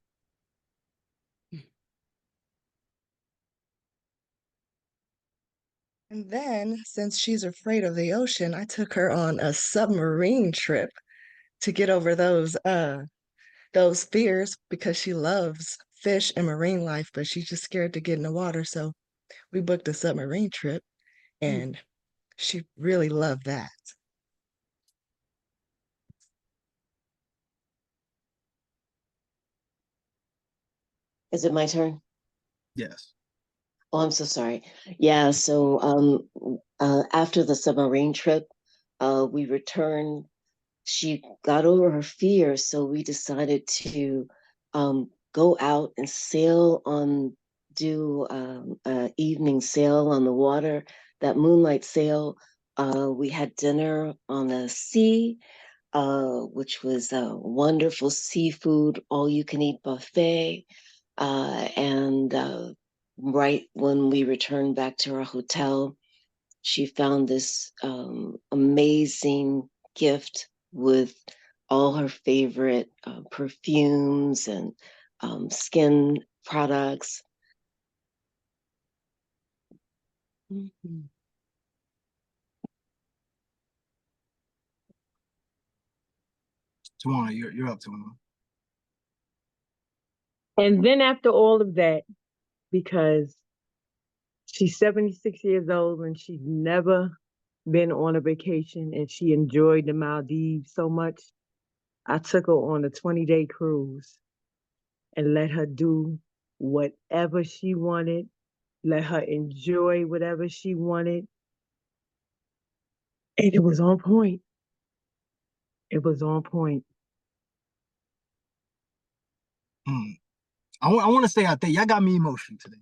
And then, since she's afraid of the ocean, I took her on a submarine trip to get over those fears, because she loves fish and marine life, but she's just scared to get in the water. So we booked a submarine trip, and she really loved that. Is it my turn? Yes. Oh, I'm so sorry. Yeah, so after the submarine trip, we returned. She got over her fear, so we decided to go out and do an evening sail on the water, that moonlight sail. We had dinner on the sea, which was a wonderful seafood, all-you-can-eat buffet. And right when we returned back to our hotel, she found this amazing gift with all her favorite perfumes and skin products. Mhm. Tawana, you're up, Tawana. And then after all of that, because she's 76 years old and she's never been on a vacation and she enjoyed the Maldives so much, I took her on a 20-day cruise and let her do whatever she wanted, let her enjoy whatever she wanted. And it was on point. It was on point. I want to say, I think y'all got me emotional today.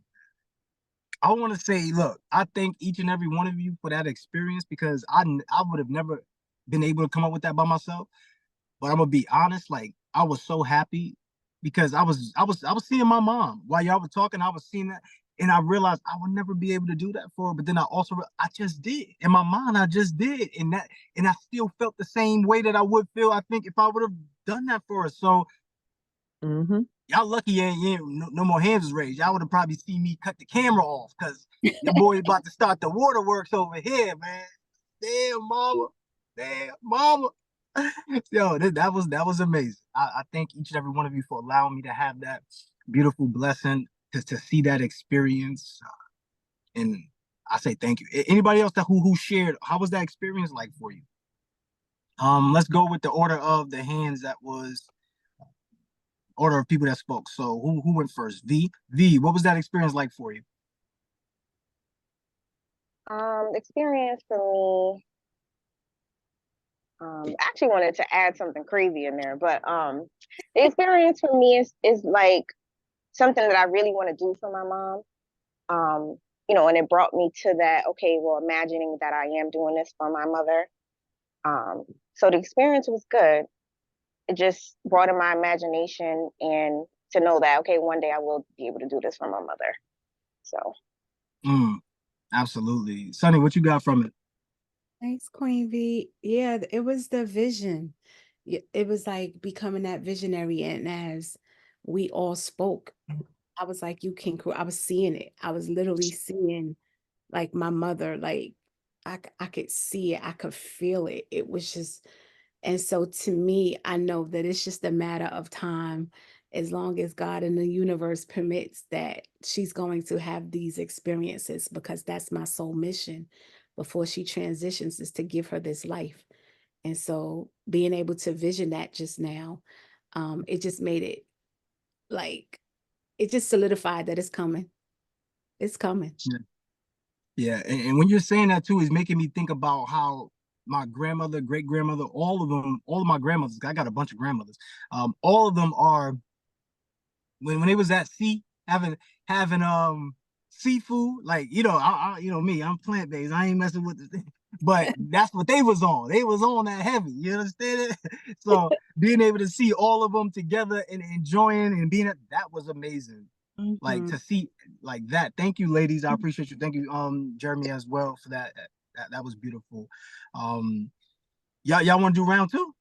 I want to say, look, I thank each and every one of you for that experience, because I would have never been able to come up with that by myself. But I'm gonna be honest, like, I was so happy because I was seeing my mom while y'all were talking. I was seeing that, and I realized I would never be able to do that for her. But then I just did. In my mind, I just did, and I still felt the same way that I would feel, I think, if I would have done that for her. So y'all lucky ain't no more hands was raised. Y'all would have probably seen me cut the camera off, because your boy about to start the waterworks over here, man. Damn, mama. Damn, mama. Yo, that was amazing. I thank each and every one of you for allowing me to have that beautiful blessing to see that experience. And I say thank you. Anybody else who shared, how was that experience like for you? Let's go with the order of the hands. That was order of people that spoke. So who went first? V, what was that experience like for you? Experience for me, I actually wanted to add something crazy in there, but the experience for me is like something that I really want to do for my mom. And it brought me to that, okay, well, imagining that I am doing this for my mother. So the experience was good. It just brought in my imagination, and to know that, okay, one day I will be able to do this for my mother. So. Absolutely. Sonny, what you got from it? Thanks, Queen V. Yeah, it was the vision. It was like becoming that visionary. And as we all spoke, I was like, I was seeing it. I was literally seeing like my mother, like I could see it. I could feel it. It was just, and so to me, I know that it's just a matter of time, as long as God and the universe permits, that she's going to have these experiences, because that's my soul mission before she transitions, is to give her this life. And so being able to vision that just now, it just made it like, it just solidified that it's coming. It's coming. Yeah. And when you're saying that too, is making me think about how my grandmother, great grandmother, all of my grandmothers, I got a bunch of grandmothers. All of them are, when they was at sea, having seafood, like, I me, I'm plant-based. I ain't messing with this. But that's what they was on. They was on that heavy. You understand it? So being able to see all of them together and enjoying and that was amazing. Like, to see like that. Thank you, ladies. I appreciate you. Thank you, Jeremy, as well, for that. That was beautiful. Y'all want to do round two?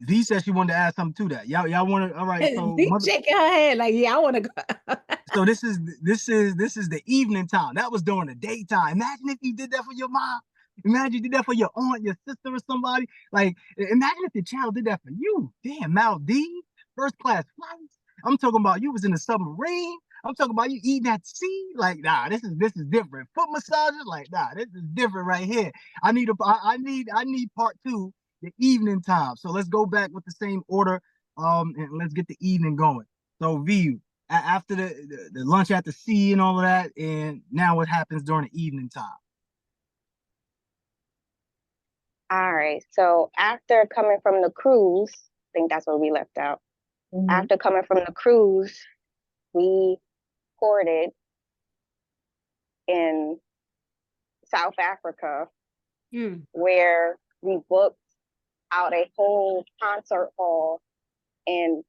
V said she wanted to add something to that. Y'all want to? All right. So shaking her head like, yeah, I want to go. So this is the evening time. That was during the daytime. Imagine if you did that for your mom. Imagine you did that for your aunt, your sister, or somebody. Like, imagine if your child did that for you. Damn, Maldives, first class flights. I'm talking about you was in a submarine. I'm talking about you eating at sea. Like, nah, this is different. Foot massages, like, nah, this is different right here. I need part two, the evening time. So let's go back with the same order. And let's get the evening going. So V, after the lunch at the sea and all of that, and now what happens during the evening time? All right. So after coming from the cruise, I think that's what we left out. After coming from the cruise, we ported in South Africa, where we booked out a whole concert hall. And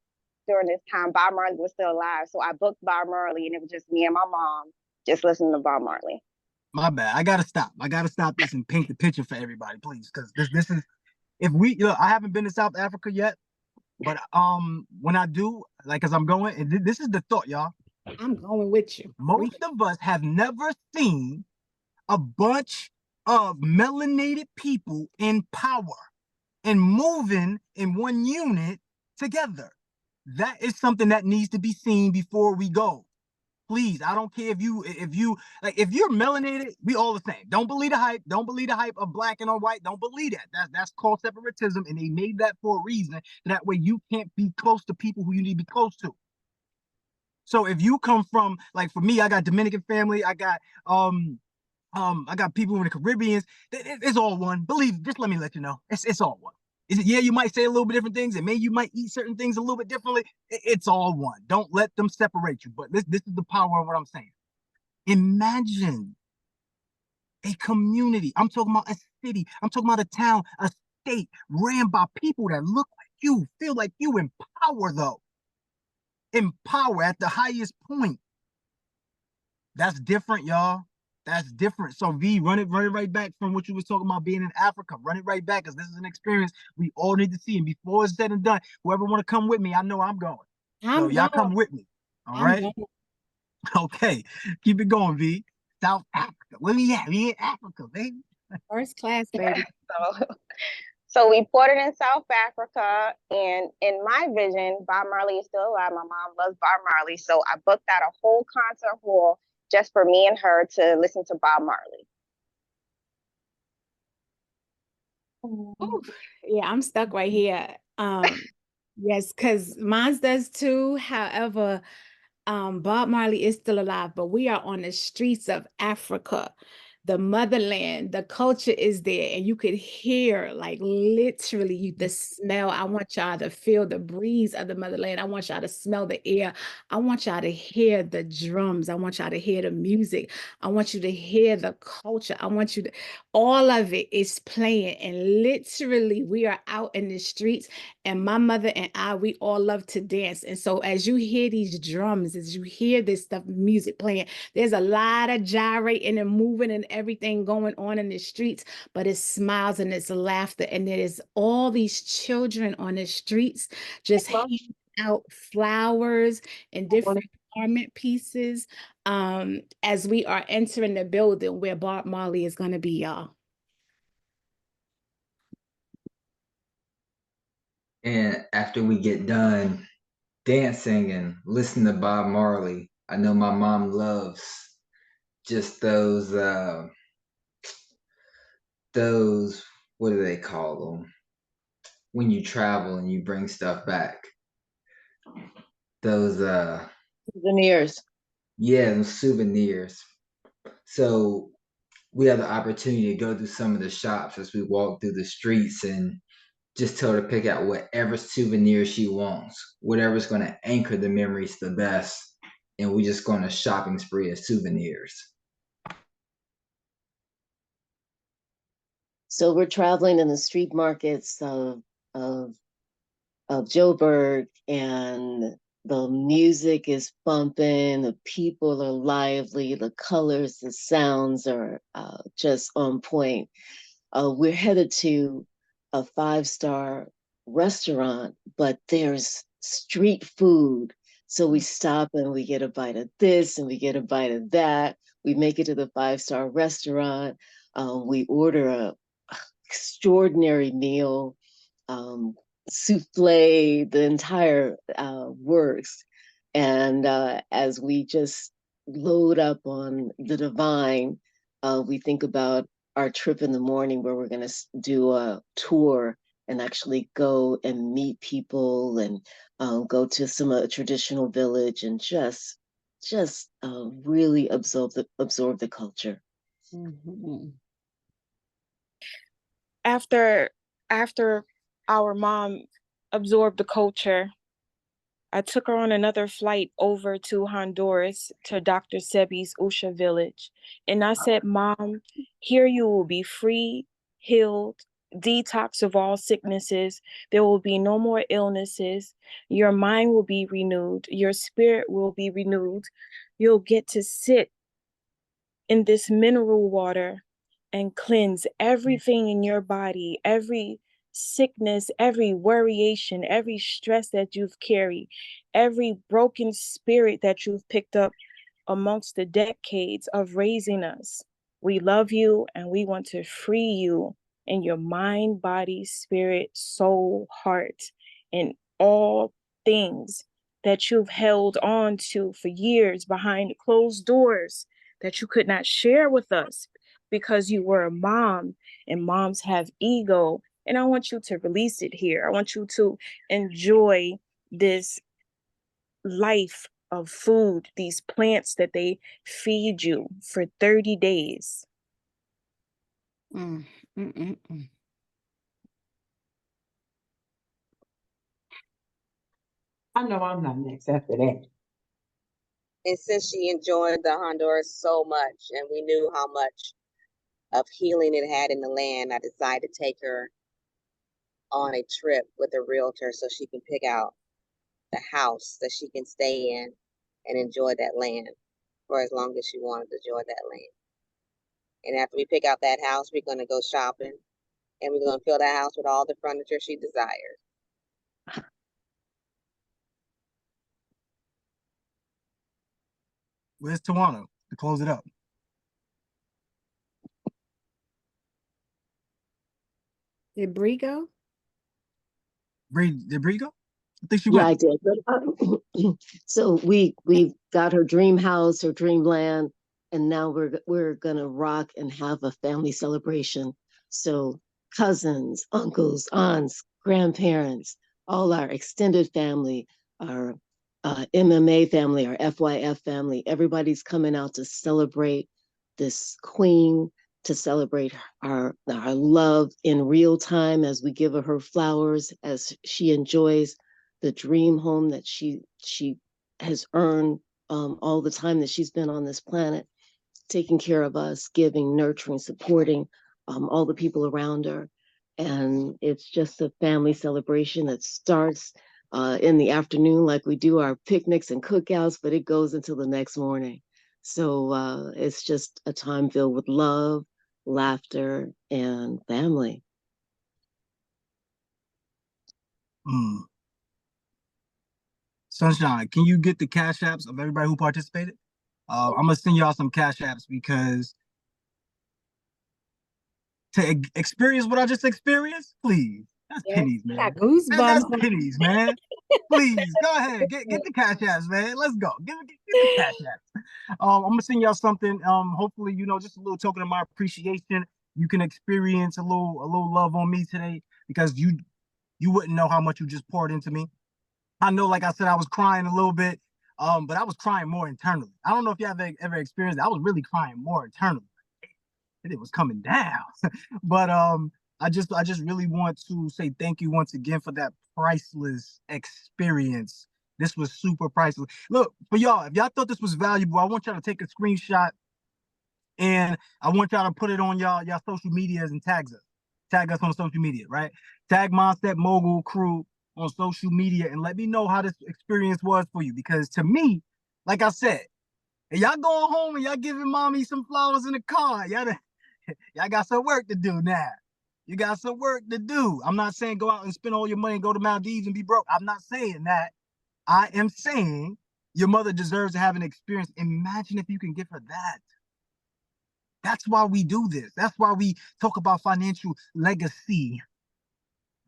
during this time, Bob Marley was still alive. So I booked Bob Marley, and it was just me and my mom just listening to Bob Marley. My bad. I gotta stop. I gotta stop this and paint the picture for everybody, please, because this is if we look. I haven't been to South Africa yet, but when I do, like as I'm going, and this is the thought, y'all. I'm going with you. Most of us have never seen a bunch of melanated people in power and moving in one unit together. That is something that needs to be seen before we go. Please, I don't care if you're melanated, we all the same. Don't believe the hype. Don't believe the hype of black and or white. Don't believe that. That's called separatism, and they made that for a reason. That way you can't be close to people who you need to be close to. So if you come from, like for me, I got Dominican family, I got people in the Caribbean. It's all one. Believe, just let me let you know. It's all one. Is it? Yeah, you might say a little bit different things, and maybe you might eat certain things a little bit differently. It's all one. Don't let them separate you. But this is the power of what I'm saying. Imagine a community. I'm talking about a city. I'm talking about a town, a state ran by people that look like you, feel like you, in power though. In power at the highest point. That's different, y'all. That's different. So V, run it right back from what you was talking about being in Africa. Run it right back, because this is an experience we all need to see. And before it's said and done, whoever want to come with me, I know I'm going. So y'all come with me. All right. Okay. Keep it going, V. South Africa. Where we at? We in Africa, baby. First class, baby. So we ported in South Africa, and in my vision, Bob Marley is still alive. My mom loves Bob Marley, so I booked out a whole concert hall just for me and her to listen to Bob Marley. Ooh, yeah, I'm stuck right here. Yes, because mine does too. However, Bob Marley is still alive, but we are on the streets of Africa, the motherland. The culture is there, and you could hear, like, literally the smell. I want y'all to feel the breeze of the motherland. I want y'all to smell the air. I want y'all to hear the drums. I want y'all to hear the music. I want you to hear the culture. I want you to, all of it is playing, and literally we are out in the streets, and my mother and I, we all love to dance. And so as you hear these drums, as you hear this stuff, music playing, there's a lot of gyrating and moving and everything going on in the streets, but it's smiles and it's laughter, and there is all these children on the streets just handing out flowers and different garment pieces as we are entering the building where Bob Marley is going to be, y'all. And after we get done dancing and listening to Bob Marley, I know my mom loves just those what do they call them when you travel and you bring stuff back, those Souvenirs. Yeah, those souvenirs. So we have the opportunity to go through some of the shops as we walk through the streets and just tell her to pick out whatever souvenir she wants, whatever's going to anchor the memories the best, and we just go on a shopping spree of souvenirs. So we're traveling in the street markets of Joburg, and the music is bumping, the people are lively, the colors, the sounds are just on point. We're headed to a 5-star restaurant, but there's street food. So we stop and we get a bite of this and we get a bite of that. We make it to the 5-star restaurant. We order a extraordinary meal, souffle, the entire works. And as we just load up on the divine, we think about our trip in the morning where we're going to do a tour and actually go and meet people and go to some traditional village and just really absorb the culture. Mm-hmm. after our mom absorbed the culture, I took her on another flight over to Honduras to Dr. Sebi's Usha village. And I said, Mom, here you will be free, healed, detox of all sicknesses. There will be no more illnesses. Your mind will be renewed. Your spirit will be renewed. You'll get to sit in this mineral water and cleanse everything in your body, every sickness, every worryation, every stress that you've carried, every broken spirit that you've picked up amongst the decades of raising us. We love you and we want to free you in your mind, body, spirit, soul, heart, and all things that you've held on to for years behind closed doors that you could not share with us because you were a mom, and moms have ego. And I want you to release it here. I want you to enjoy this life of food, these plants that they feed you for 30 days. Mm, mm, mm, mm. I know I'm not next after that. And since she enjoyed the Honduras so much and we knew how much of healing it had in the land, I decided to take her on a trip with a realtor so she can pick out the house that she can stay in and enjoy that land for as long as she wanted to enjoy that land. And after we pick out that house, we're going to go shopping and we're going to fill that house with all the furniture she desires. Where's Tawana to close it up? Did Bree go? Did Bree go? I think she Yeah, went. I did. But so we got her dream house, her dreamland, and now we're gonna rock and have a family celebration. So cousins, uncles, aunts, grandparents, all our extended family, our MMA family, our FYF family, everybody's coming out to celebrate this queen, to celebrate our love in real time as we give her flowers, as she enjoys the dream home that she has earned all the time that she's been on this planet, taking care of us, giving, nurturing, supporting all the people around her. And it's just a family celebration that starts in the afternoon, like we do our picnics and cookouts, but it goes until the next morning. So it's just a time filled with love, laughter, and family. Sunshine, can you get the cash apps of everybody who participated? I'm gonna send y'all some cash apps because to experience what I just experienced, please. That's pennies, man. Got goosebumps. That's pennies, man. Please go ahead, get the cash apps, man. Let's go. Get the cash apps. I'm gonna send y'all something. Hopefully, just a little token of my appreciation. You can experience a little love on me today because you wouldn't know how much you just poured into me. I know, like I said, I was crying a little bit, but I was crying more internally. I don't know if you ever experienced it. I was really crying more internally. It was coming down. But I just really want to say thank you once again for that priceless experience. This was super priceless. Look, for y'all, if y'all thought this was valuable, I want y'all to take a screenshot and I want y'all to put it on y'all social medias and tag us on social media, right? Tag Mindset Mogul Crew on social media and let me know how this experience was for you. Because to me, like I said, if y'all going home and y'all giving mommy some flowers in the car, y'all got some work to do now. You got some work to do. I'm not saying go out and spend all your money and go to Maldives and be broke. I'm not saying that. I am saying your mother deserves to have an experience. Imagine if you can give her that. That's why we do this. That's why we talk about financial legacy.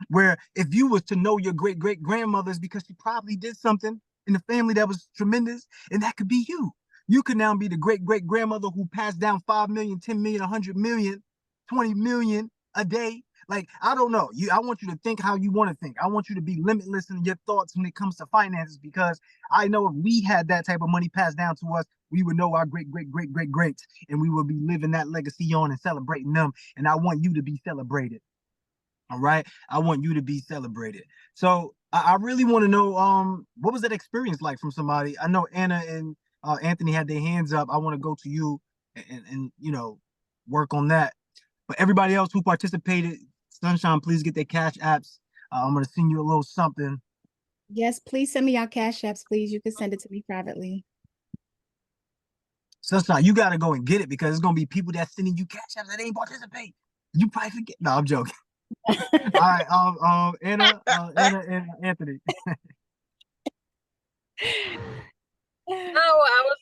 Where if you was to know your great-great-grandmothers because she probably did something in the family that was tremendous, and that could be you. You could now be the great-great-grandmother who passed down 5 million, 10 million, 100 million, 20 million a day. Like, I don't know. I want you to think how you want to think. I want you to be limitless in your thoughts when it comes to finances, because I know if we had that type of money passed down to us, we would know our great-great-great-great-greats, and we would be living that legacy on and celebrating them. And I want you to be celebrated. All right. I want you to be celebrated. So I really want to know what was that experience like from somebody? I know Anna and Anthony had their hands up. I want to go to you and you know work on that. But everybody else who participated, Sunshine, please get their cash apps. I'm gonna send you a little something. Yes, please send me your cash apps, please. You can send it to me privately. Sunshine, you gotta go and get it because it's gonna be people that's sending you cash apps that ain't participate. You probably forget. No, I'm joking. All right, Anna and Anthony. No, I was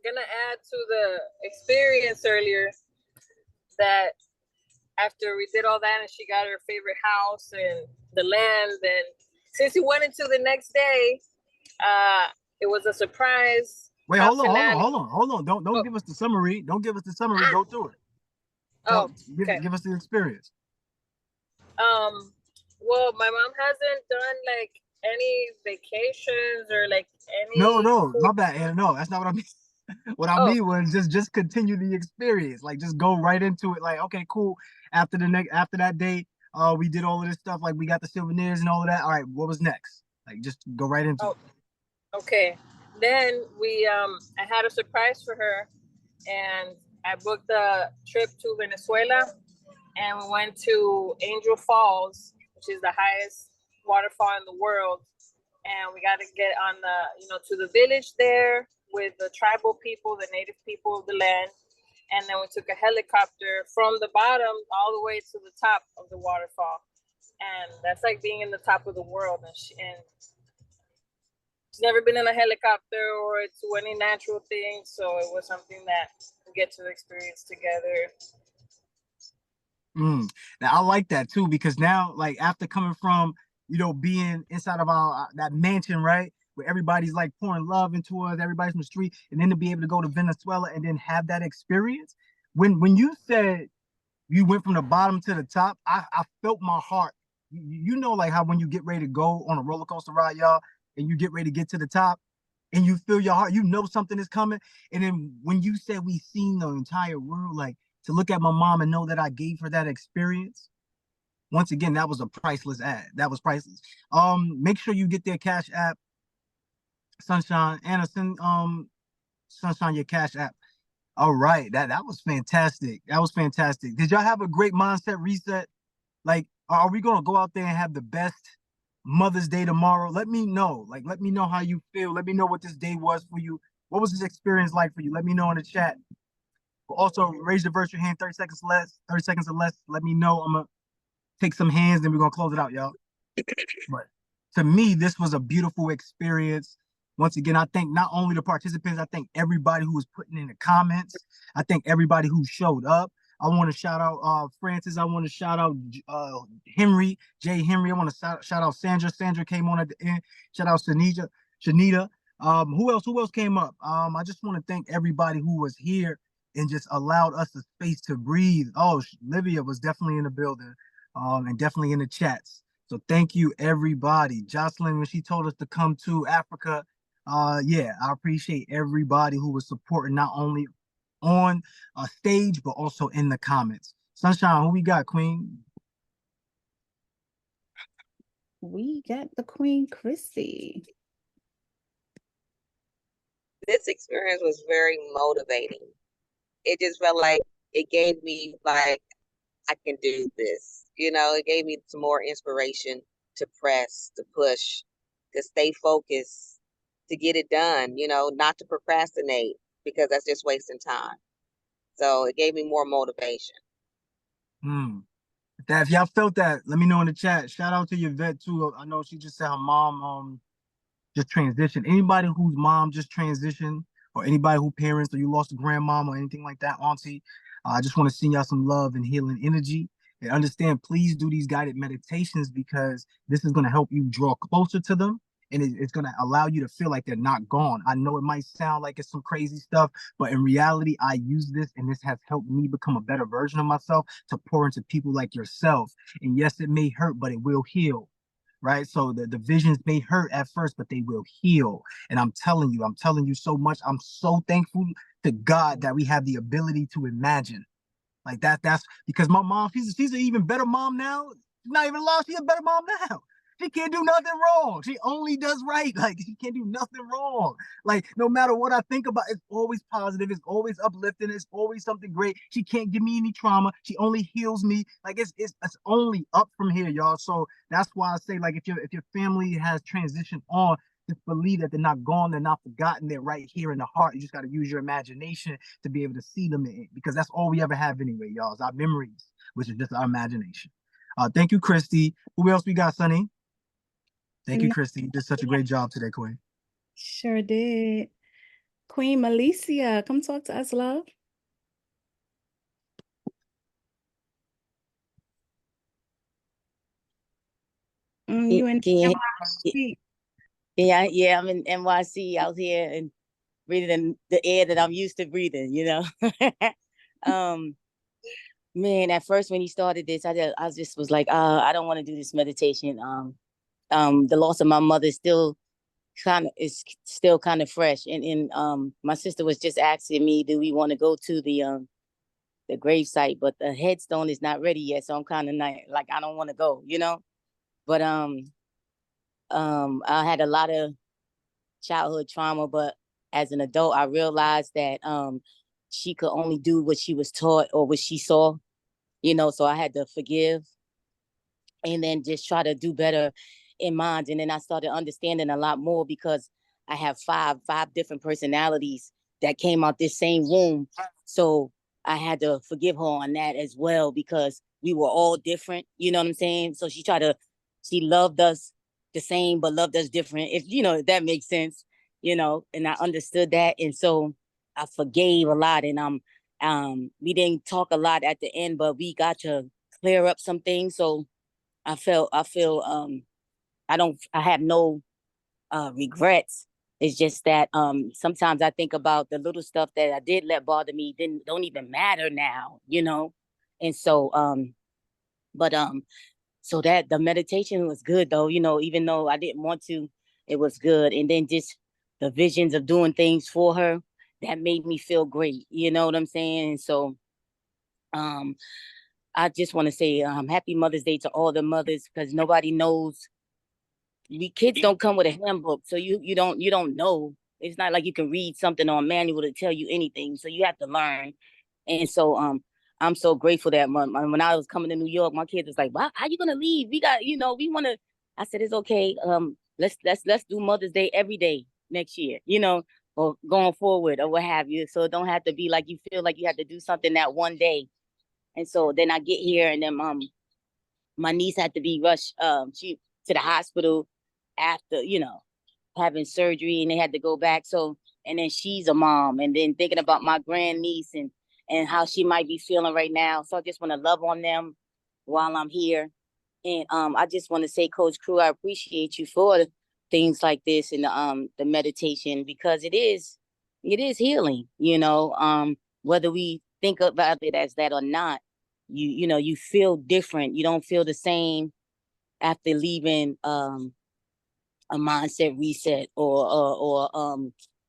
gonna add to the experience earlier that after we did all that and she got her favorite house and the land, and since we went into the next day, it was a surprise. Wait, hold on. Don't give us the summary. Don't give us the summary. Go through it. Give us the experience. Well, my mom hasn't done like any vacations or like any. No, my bad, Anna. No, that's not what I mean. What I mean was just continue the experience. Like just go right into it. Like, okay, cool. After that day, we did all of this stuff. Like we got the souvenirs and all of that. All right, what was next? Like just go right into it. Okay. Then I had a surprise for her, and I booked a trip to Venezuela, and we went to Angel Falls, which is the highest waterfall in the world. And we got to get on to the village there with the tribal people, the native people of the land. And then we took a helicopter from the bottom all the way to the top of the waterfall. And that's like being in the top of the world. And she's never been in a helicopter or to any natural thing. So it was something that we get to experience together. Now I like that too, because now, like after coming from, being inside of our that mansion, right, where everybody's like pouring love into us, everybody's from the street, and then to be able to go to Venezuela and then have that experience. When you said you went from the bottom to the top, I felt my heart. Like how when you get ready to go on a roller coaster ride, y'all, and you get ready to get to the top, and you feel your heart, something is coming. And then when you said we seen the entire world, like to look at my mom and know that I gave her that experience. Once again, that was a priceless ad. That was priceless. Make sure you get their cash app. Sunshine, Anna, send Sunshine your cash app. All right, that was fantastic. That was fantastic. Did y'all have a great mindset reset? Like, are we gonna go out there and have the best Mother's Day tomorrow? Let me know. Like, let me know how you feel. Let me know what this day was for you. What was this experience like for you? Let me know in the chat. But also, raise your virtual hand. 30 seconds less. 30 seconds or less. Let me know. I'm gonna take some hands, then we're gonna close it out, y'all. But to me, this was a beautiful experience. Once again, I thank not only the participants, I thank everybody who was putting in the comments. I thank everybody who showed up. I want to shout out Francis. I want to shout out Henry, Jay Henry. I want to shout out Sandra. Sandra came on at the end. Shout out Shanita. Who else came up? I just want to thank everybody who was here and just allowed us the space to breathe. Oh, Livia was definitely in the building. And definitely in the chats. So thank you, everybody. Jocelyn, when she told us to come to Africa, yeah, I appreciate everybody who was supporting not only on a stage, but also in the comments. Sunshine, who we got, Queen? We got the Queen Chrissy. This experience was very motivating. It just felt like it gave me like, I can do this. It gave me some more inspiration to press, to push, to stay focused, to get it done, not to procrastinate because that's just wasting time. So it gave me more motivation. If y'all felt that, let me know in the chat. Shout out to Yvette too. I know she just said her mom just transitioned. Anybody whose mom just transitioned, or anybody who parents, or you lost a grandmom or anything like that, auntie, I just want to send y'all some love and healing energy. And understand, please do these guided meditations because this is going to help you draw closer to them, and it's going to allow you to feel like they're not gone. I know it might sound like it's some crazy stuff, but in reality, I use this, and this has helped me become a better version of myself to pour into people like yourself. And yes, it may hurt, but it will heal, right? So the visions may hurt at first, but they will heal. And I'm telling you so much. I'm so thankful to God that we have the ability to imagine. Like that's because my mom, she's an even better mom now. She's not even lost, she's a better mom now. She can't do nothing wrong. She only does right. Like she can't do nothing wrong. Like no matter what I think about, it's always positive. It's always uplifting. It's always something great. She can't give me any trauma. She only heals me. Like it's only up from here, y'all. So that's why I say, like, if your family has transitioned on, just believe that they're not gone, they're not forgotten, they're right here in the heart. You just got to use your imagination to be able to see them in, because that's all we ever have anyway, y'all. It's our memories, which is just our imagination. Thank you, Christy. Who else we got, Sonny? Thank you, Christy. You did such a great job today, Queen. Sure did. Queen Malicia, come talk to us, love. You in NYC. Yeah, I'm in NYC out here and breathing the air that I'm used to breathing, you know. Man, at first when he started this, I just was like, I don't want to do this meditation. The loss of my mother is still kind of fresh, and my sister was just asking me, do we want to go to the grave site, but the headstone is not ready yet, so I'm kind of like I don't want to go, you know. But I had a lot of childhood trauma, but as an adult, I realized that she could only do what she was taught or what she saw, you know. So I had to forgive, and then just try to do better in mind. And then I started understanding a lot more, because I have five different personalities that came out this same womb. So I had to forgive her on that as well, because we were all different, you know what I'm saying? So she loved us the same, but loved us different, if you know, if that makes sense, you know. And I understood that, and so I forgave a lot. And we didn't talk a lot at the end, but we got to clear up some things. So I feel I have no regrets. It's just that sometimes I think about the little stuff that I did let bother me don't even matter now, you know. And so so that the meditation was good, though, you know, even though I didn't want to, it was good. And then just the visions of doing things for her, that made me feel great, you know what I'm saying? And so I just want to say happy Mother's Day to all the mothers, because nobody knows. Kids don't come with a handbook, so you don't know. It's not like you can read something on manual to tell you anything, so you have to learn. And so I'm so grateful that when I was coming to New York, my kids was like, "Wow, how you gonna leave? We got, you know, we want to." I said, "It's okay. Let's do Mother's Day every day next year, you know, or going forward or what have you. So it don't have to be like you feel like you have to do something that one day." And so then I get here, and then my niece had to be rushed to the hospital after, you know, having surgery, and they had to go back. So, and then she's a mom, and then thinking about my grandniece and how she might be feeling right now. So I just want to love on them while I'm here. And I just want to say, Coach Crew, I appreciate you for things like this and the meditation, because it is healing, you know, whether we think about it as that or not. You know, you feel different. You don't feel the same after leaving a mindset reset or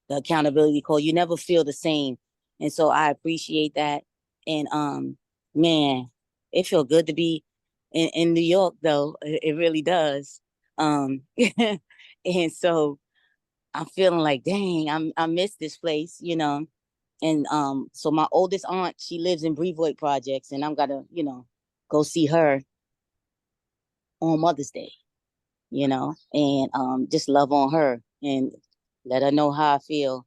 the accountability call. You never feel the same. And so I appreciate that. And man, it feels good to be in New York, though. It really does. And so I'm feeling like, dang, I miss this place, you know. And so my oldest aunt, she lives in Brevoort Projects, and I'm gonna, you know, go see her on Mother's Day, you know, and just love on her and let her know how I feel,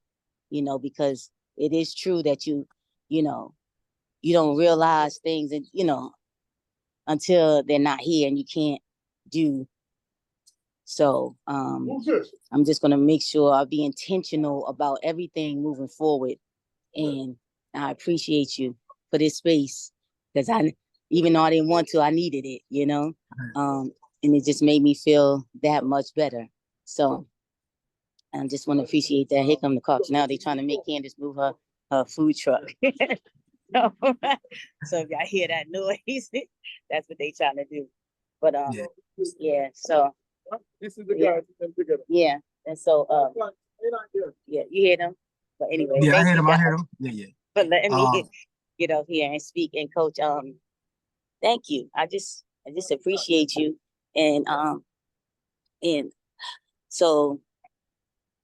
you know, because it is true that you know, you don't realize things, and you know, until they're not here, and you can't do. So I'm just gonna make sure I be intentional about everything moving forward. And I appreciate you for this space, because even though I didn't want to, I needed it, you know. And it just made me feel that much better. So I just want to appreciate that. Here come the cops. Now they're trying to make Candace move her food truck. So if y'all hear that noise, that's what they trying to do. But yeah, so this is the guy. Yeah. And so yeah, you hear them. But anyway, yeah, I thank heard you him. I guys heard him. Yeah. for letting me get up here and speak. And Coach, thank you. I just appreciate you. And so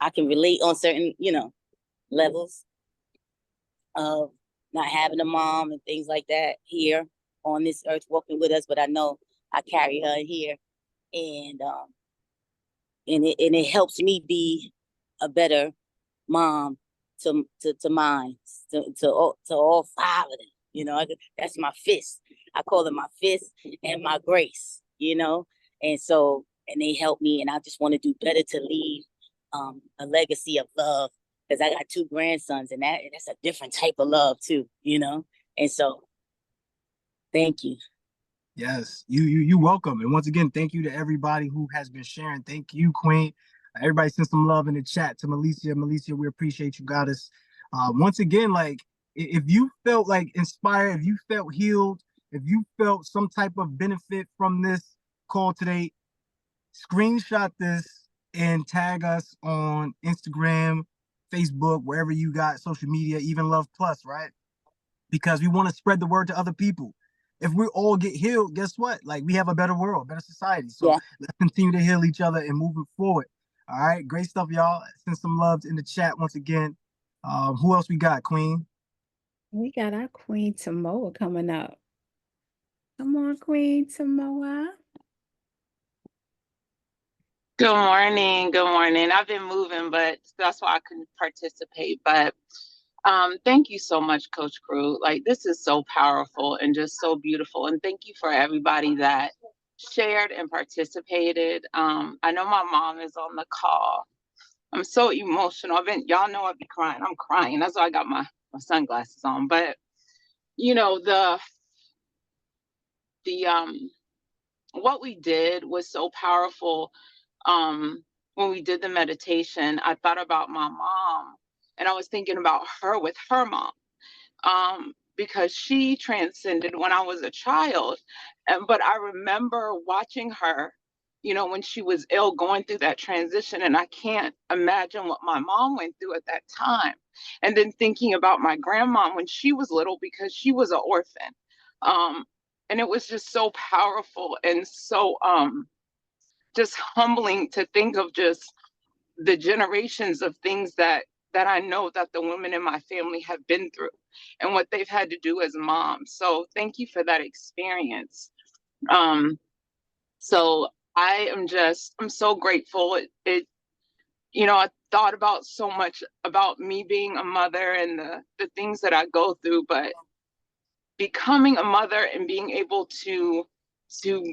I can relate on certain, levels of not having a mom and things like that here on this earth walking with us, but I know I carry her here, and it helps me be a better mom to mine, to all five of them. That's my fist. I call it my fist and my grace, and they help me, and I just want to do better to leave a legacy of love, because I got 2 grandsons, and that's a different type of love too, and so thank you. Yes, you welcome. And once again, thank you to everybody who has been sharing. Thank you, Queen. Everybody send some love in the chat to Melicia. Melicia, we appreciate you, goddess. Once again, like, if you felt like inspired, if you felt healed, if you felt some type of benefit from this call today, screenshot this and tag us on Instagram, Facebook, wherever you got social media, even Love Plus, right? Because we want to spread the word to other people. If we all get healed, guess what? Like, we have a better world, better society. So let's continue to heal each other and move it forward. All right, great stuff, y'all. Send some love in the chat once again. Who else we got, Queen? We got our Queen Tamoa coming up. Come on, Queen Tamoa. Good morning. Good morning. I've been moving, but that's why I couldn't participate. But thank you so much, Coach Crew. Like, this is so powerful and just so beautiful. And thank you for everybody that shared and participated. I know my mom is on the call. I'm so emotional. Y'all know I'd be crying. I'm crying. That's why I got my sunglasses on. But what we did was so powerful. When we did the meditation, I thought about my mom, and I was thinking about her with her mom, because she transcended when I was a child. But I remember watching her, when she was ill, going through that transition, and I can't imagine what my mom went through at that time. And then thinking about my grandma when she was little, because she was an orphan. And it was just so powerful and so just humbling to think of just the generations of things that I know that the women in my family have been through and what they've had to do as moms. So thank you for that experience. So I'm so grateful. I thought about so much about me being a mother and the things that I go through, but becoming a mother and being able to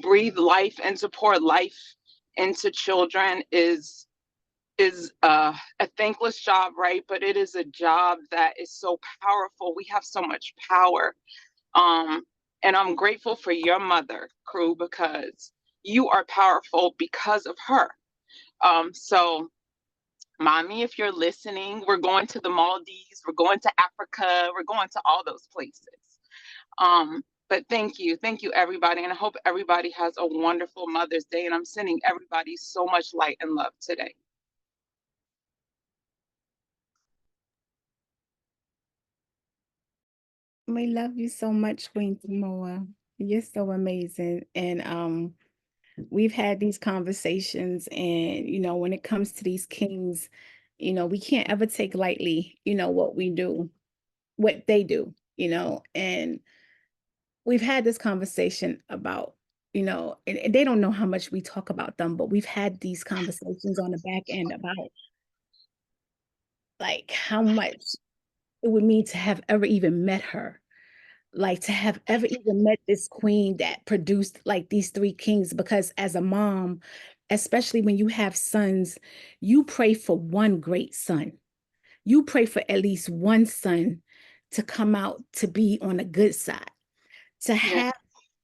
breathe life and to pour life into children is a thankless job, right? But it is a job that is so powerful. We have so much power. And I'm grateful for your mother, Crew, because you are powerful because of her. So Mommy, if you're listening, we're going to the Maldives, we're going to Africa, we're going to all those places. But thank you everybody, and I hope everybody has a wonderful Mother's Day, and I'm sending everybody so much light and love today. We love you so much, Queen Tamoa. You're so amazing. And we've had these conversations, and when it comes to these kings, we can't ever take lightly, what we do, what they do, and we've had this conversation about, and they don't know how much we talk about them, but we've had these conversations on the back end about like how much it would mean to have ever even met her, like to have ever even met this queen that produced like these 3 kings. Because as a mom, especially when you have sons, you pray for one great son. You pray for at least one son to come out to be on the good side. To have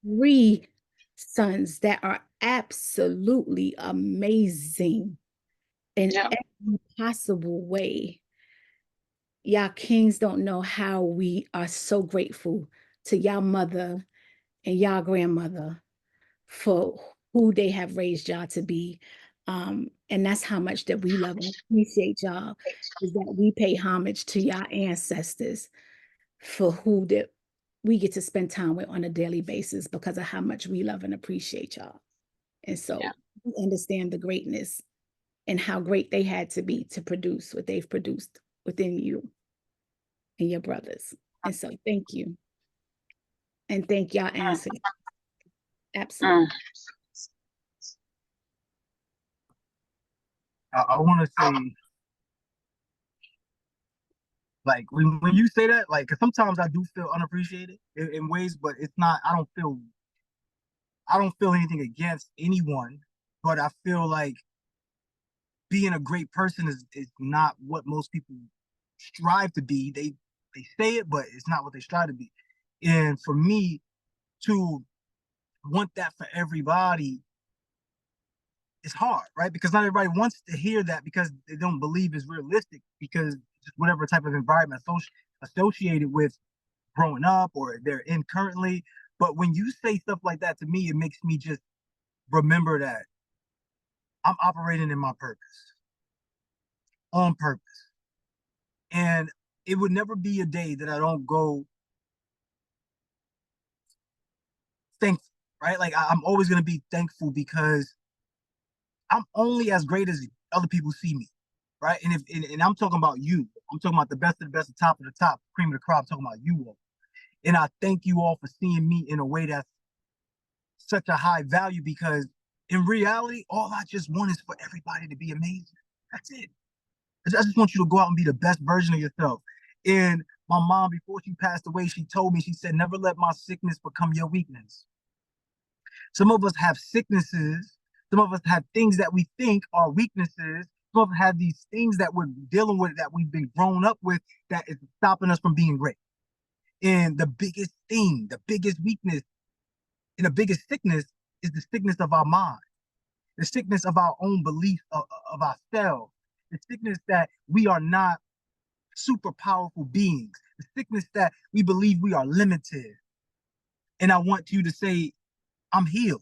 3 sons that are absolutely amazing in every possible way. Y'all kings don't know how we are so grateful to y'all mother and y'all grandmother for who they have raised y'all to be. And that's how much that we love and appreciate y'all, is that we pay homage to y'all ancestors for who we get to spend time with on a daily basis because of how much we love and appreciate y'all. And so we understand the greatness and how great they had to be to produce what they've produced within you and your brothers. And so thank you. And thank y'all answering. Absolutely. I want to say, like, when you say that, like, 'cause sometimes I do feel unappreciated in ways, but it's not, I don't feel anything against anyone, but I feel like being a great person is not what most people strive to be. They say it, but it's not what they strive to be. And for me to want that for everybody, it's hard, right? Because not everybody wants to hear that because they don't believe it's realistic, because just whatever type of environment associated with growing up or they're in currently. But when you say stuff like that to me, it makes me just remember that I'm operating in my purpose, on purpose. And it would never be a day that I don't go thankful, right? Like, I'm always going to be thankful because I'm only as great as other people see me, right? And I'm talking about you. I'm talking about the best of the best, the top of the top, cream of the crop. I'm talking about you all. And I thank you all for seeing me in a way that's such a high value, because in reality, all I just want is for everybody to be amazing. That's it. I just want you to go out and be the best version of yourself. And my mom, before she passed away, she told me, she said, never let my sickness become your weakness. Some of us have sicknesses. Some of us have things that we think are weaknesses. Some of us have these things that we're dealing with, that we've been grown up with, that is stopping us from being great. And the biggest thing, the biggest weakness, and the biggest sickness is the sickness of our mind, the sickness of our own belief of ourselves, the sickness that we are not super powerful beings, the sickness that we believe we are limited. And I want you to say, I'm healed.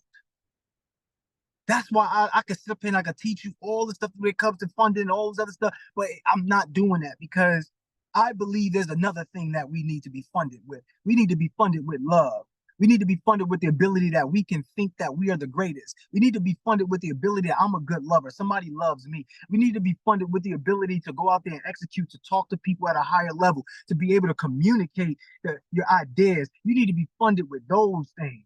That's why I could sit up here and I could teach you all the stuff when it comes to funding and all this other stuff, but I'm not doing that because I believe there's another thing that we need to be funded with. We need to be funded with love. We need to be funded with the ability that we can think that we are the greatest. We need to be funded with the ability that I'm a good lover. Somebody loves me. We need to be funded with the ability to go out there and execute, to talk to people at a higher level, to be able to communicate your ideas. You need to be funded with those things.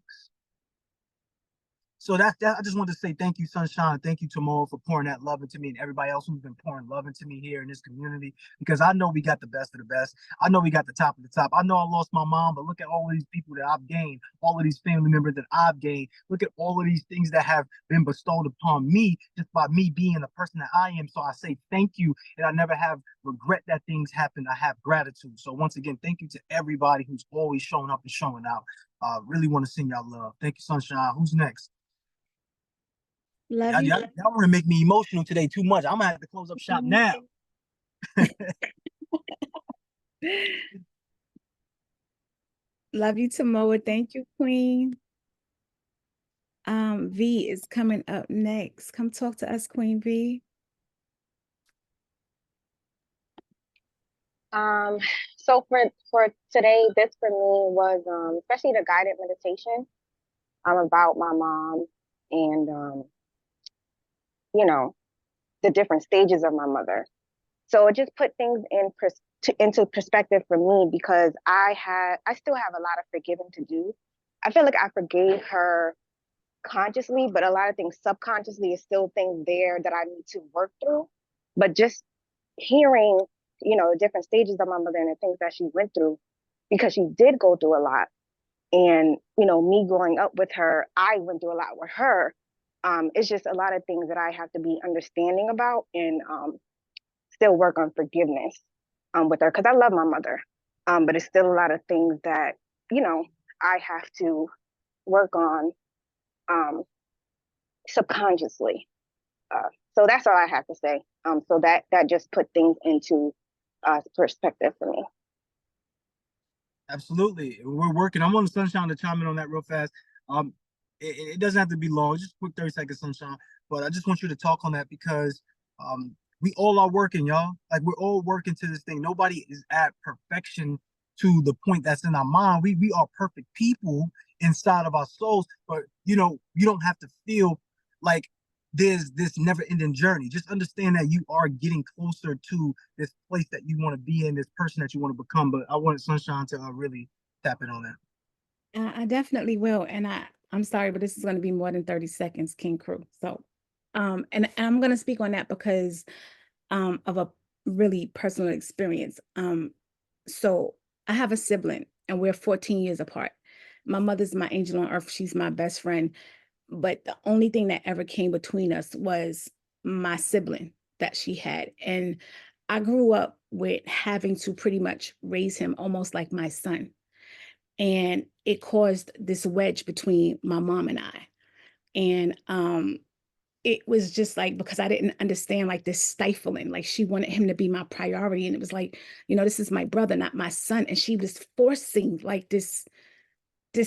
So that's that. I just wanted to say thank you, Sunshine. Thank you, Tamoa, for pouring that love into me, and everybody else who's been pouring love into me here in this community, because I know we got the best of the best. I know we got the top of the top. I know I lost my mom, but look at all of these people that I've gained, all of these family members that I've gained. Look at all of these things that have been bestowed upon me just by me being the person that I am. So I say thank you, and I never have regret that things happen. I have gratitude. So once again, thank you to everybody who's always showing up and showing out. Really want to send y'all love. Thank you, Sunshine. Who's next? Love you. Y'all want to make me emotional today too much. I'm gonna have to close up shop now. Love you, Tamoa. Thank you, Queen. V is coming up next. Come talk to us, Queen V. So for today, this for me was especially the guided meditation about my mom and you know, the different stages of my mother. So it just put things into perspective for me, because I still have a lot of forgiving to do. I feel like I forgave her consciously, but a lot of things subconsciously is still things there that I need to work through. But just hearing, the different stages of my mother and the things that she went through, because she did go through a lot. And, me growing up with her, I went through a lot with her. It's just a lot of things that I have to be understanding about and still work on forgiveness with her, because I love my mother. But it's still a lot of things that, I have to work on subconsciously. So that's all I have to say. So that just put things into perspective for me. Absolutely. We're working. I want Sunshine to chime in on that real fast. It doesn't have to be long, just a quick 30 seconds, Sunshine. But I just want you to talk on that, because we all are working, y'all. Like, we're all working to this thing. Nobody is at perfection to the point that's in our mind. We are perfect people inside of our souls, but you know, you don't have to feel like there's this never-ending journey. Just understand that you are getting closer to this place that you want to be in, this person that you want to become. But I wanted Sunshine to really tap in on that. I definitely will. And I'm sorry, but this is going to be more than 30 seconds, King Crew. So, and I'm going to speak on that because of a really personal experience. So I have a sibling and we're 14 years apart. My mother's my angel on earth. She's my best friend. But the only thing that ever came between us was my sibling that she had. And I grew up with having to pretty much raise him almost like my son. And it caused this wedge between my mom and I. And it was just like, because I didn't understand like this stifling, like she wanted him to be my priority. And it was like, you know, this is my brother, not my son. And she was forcing like this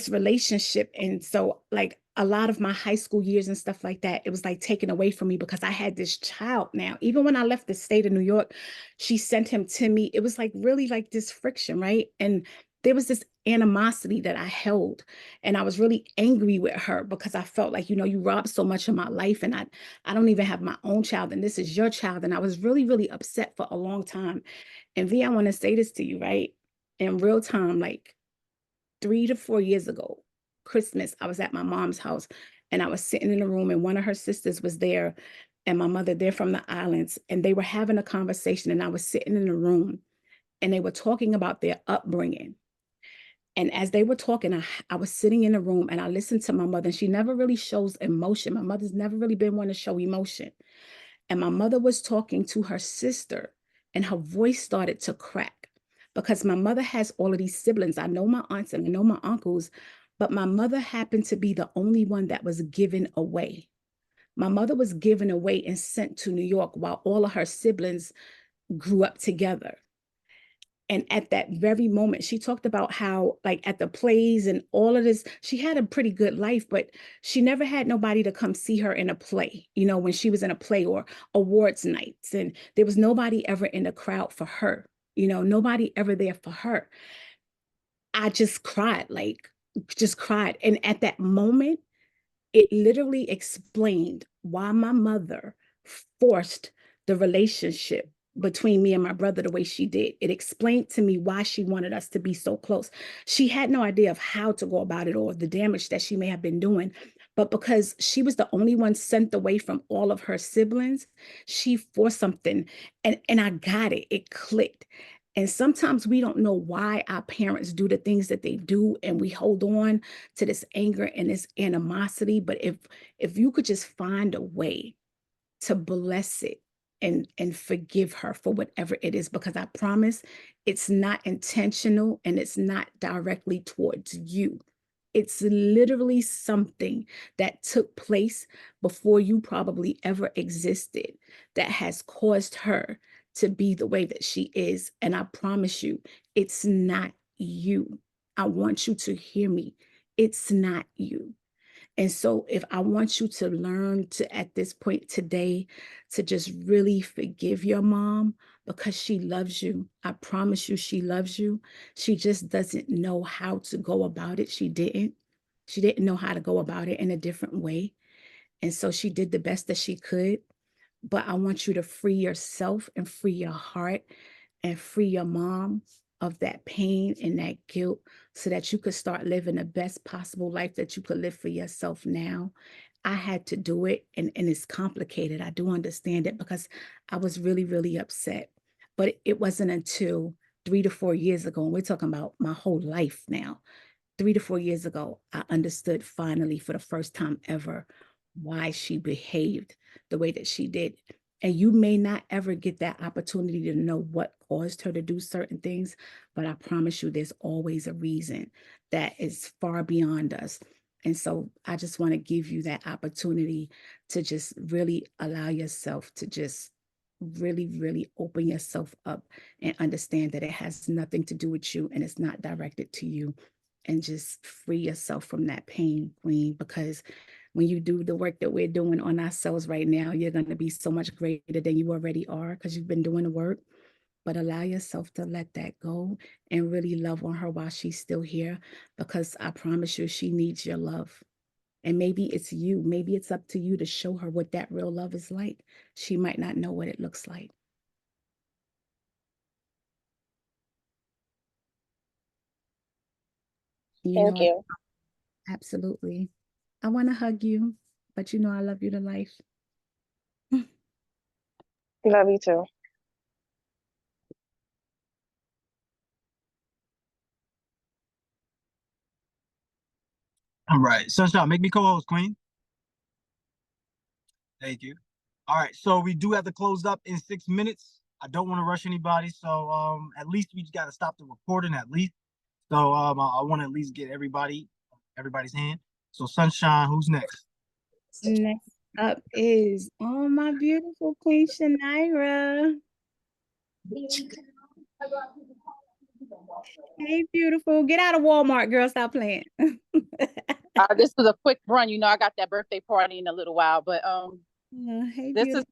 relationship. And so like a lot of my high school years and stuff like that, it was like taken away from me because I had this child now. Even when I left the state of New York, she sent him to me. It was like really like this friction, right? And there was this animosity that I held, and I was really angry with her because I felt like, you know, you robbed so much of my life, and I don't even have my own child, and this is your child. And I was really, really upset for a long time. And V, I want to say this to you, right? In real time, like 3 to 4 years ago, Christmas, I was at my mom's house and I was sitting in a room and one of her sisters was there and my mother, they're from the islands, and they were having a conversation and I was sitting in the room and they were talking about their upbringing. And as they were talking, I was sitting in the room and I listened to my mother, and she never really shows emotion. My mother's never really been one to show emotion. And my mother was talking to her sister and her voice started to crack because my mother has all of these siblings. I know my aunts and I know my uncles, but my mother happened to be the only one that was given away. My mother was given away and sent to New York while all of her siblings grew up together. And at that very moment, she talked about how, like at the plays and all of this, she had a pretty good life, but she never had nobody to come see her in a play, you know, when she was in a play or awards nights. And there was nobody ever in the crowd for her, you know, nobody ever there for her. I just cried, like, just cried. And at that moment, it literally explained why my mother forced the relationship between me and my brother the way she did. It explained to me why she wanted us to be so close. She had no idea of how to go about it or the damage that she may have been doing. But because she was the only one sent away from all of her siblings, she forced something. And I got it. It clicked. And sometimes we don't know why our parents do the things that they do, and we hold on to this anger and this animosity. But if you could just find a way to bless it and forgive her for whatever it is, because I promise it's not intentional and it's not directly towards you. It's literally something that took place before you probably ever existed that has caused her to be the way that she is. And I promise you, it's not you. I want you to hear me. It's not you. And so if I want you to learn to, at this point today, to just really forgive your mom because she loves you. I promise you, she loves you. She just doesn't know how to go about it. She didn't know how to go about it in a different way. And so she did the best that she could. But I want you to free yourself and free your heart and free your mom of that pain and that guilt so that you could start living the best possible life that you could live for yourself now. I had to do it, and it's complicated. I do understand it because I was really, really upset. But it wasn't until 3 to 4 years ago, and we're talking about my whole life now. 3 to 4 years ago, I understood finally for the first time ever why she behaved the way that she did. And you may not ever get that opportunity to know what caused her to do certain things, but I promise you there's always a reason that is far beyond us. And so I just want to give you that opportunity to just really allow yourself to just really, really open yourself up and understand that it has nothing to do with you and it's not directed to you. And just free yourself from that pain, Queen, because when you do the work that we're doing on ourselves right now, you're going to be so much greater than you already are because you've been doing the work. but allow yourself to let that go and really love on her while she's still here, because I promise you, she needs your love. And maybe it's you. Maybe it's up to you to show her what that real love is like. She might not know what it looks like. Thank you. Absolutely. I want to hug you, but you know I love you to life. Love you too. All right, Sunshine, make me co-host, Queen. Thank you. All right, so we do have to close up in 6 minutes. I don't want to rush anybody, so at least we just got to stop the recording at least. So I want to at least get everybody's hand. So Sunshine, who's next? Next up is my beautiful Queen Shanira. Hey, beautiful. Get out of Walmart, girl. Stop playing. This is a quick run. You know, I got that birthday party in a little while, but hey, this is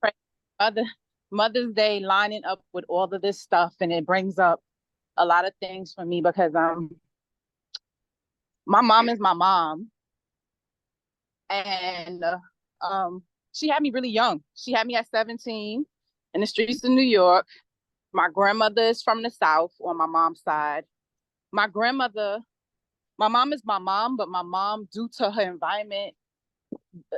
Mother's Day lining up with all of this stuff, and it brings up a lot of things for me because my mom is my mom, and she had me really young. She had me at 17 in the streets of New York. My grandmother is from the South on my mom's side. My mom is my mom, but my mom, due to her environment,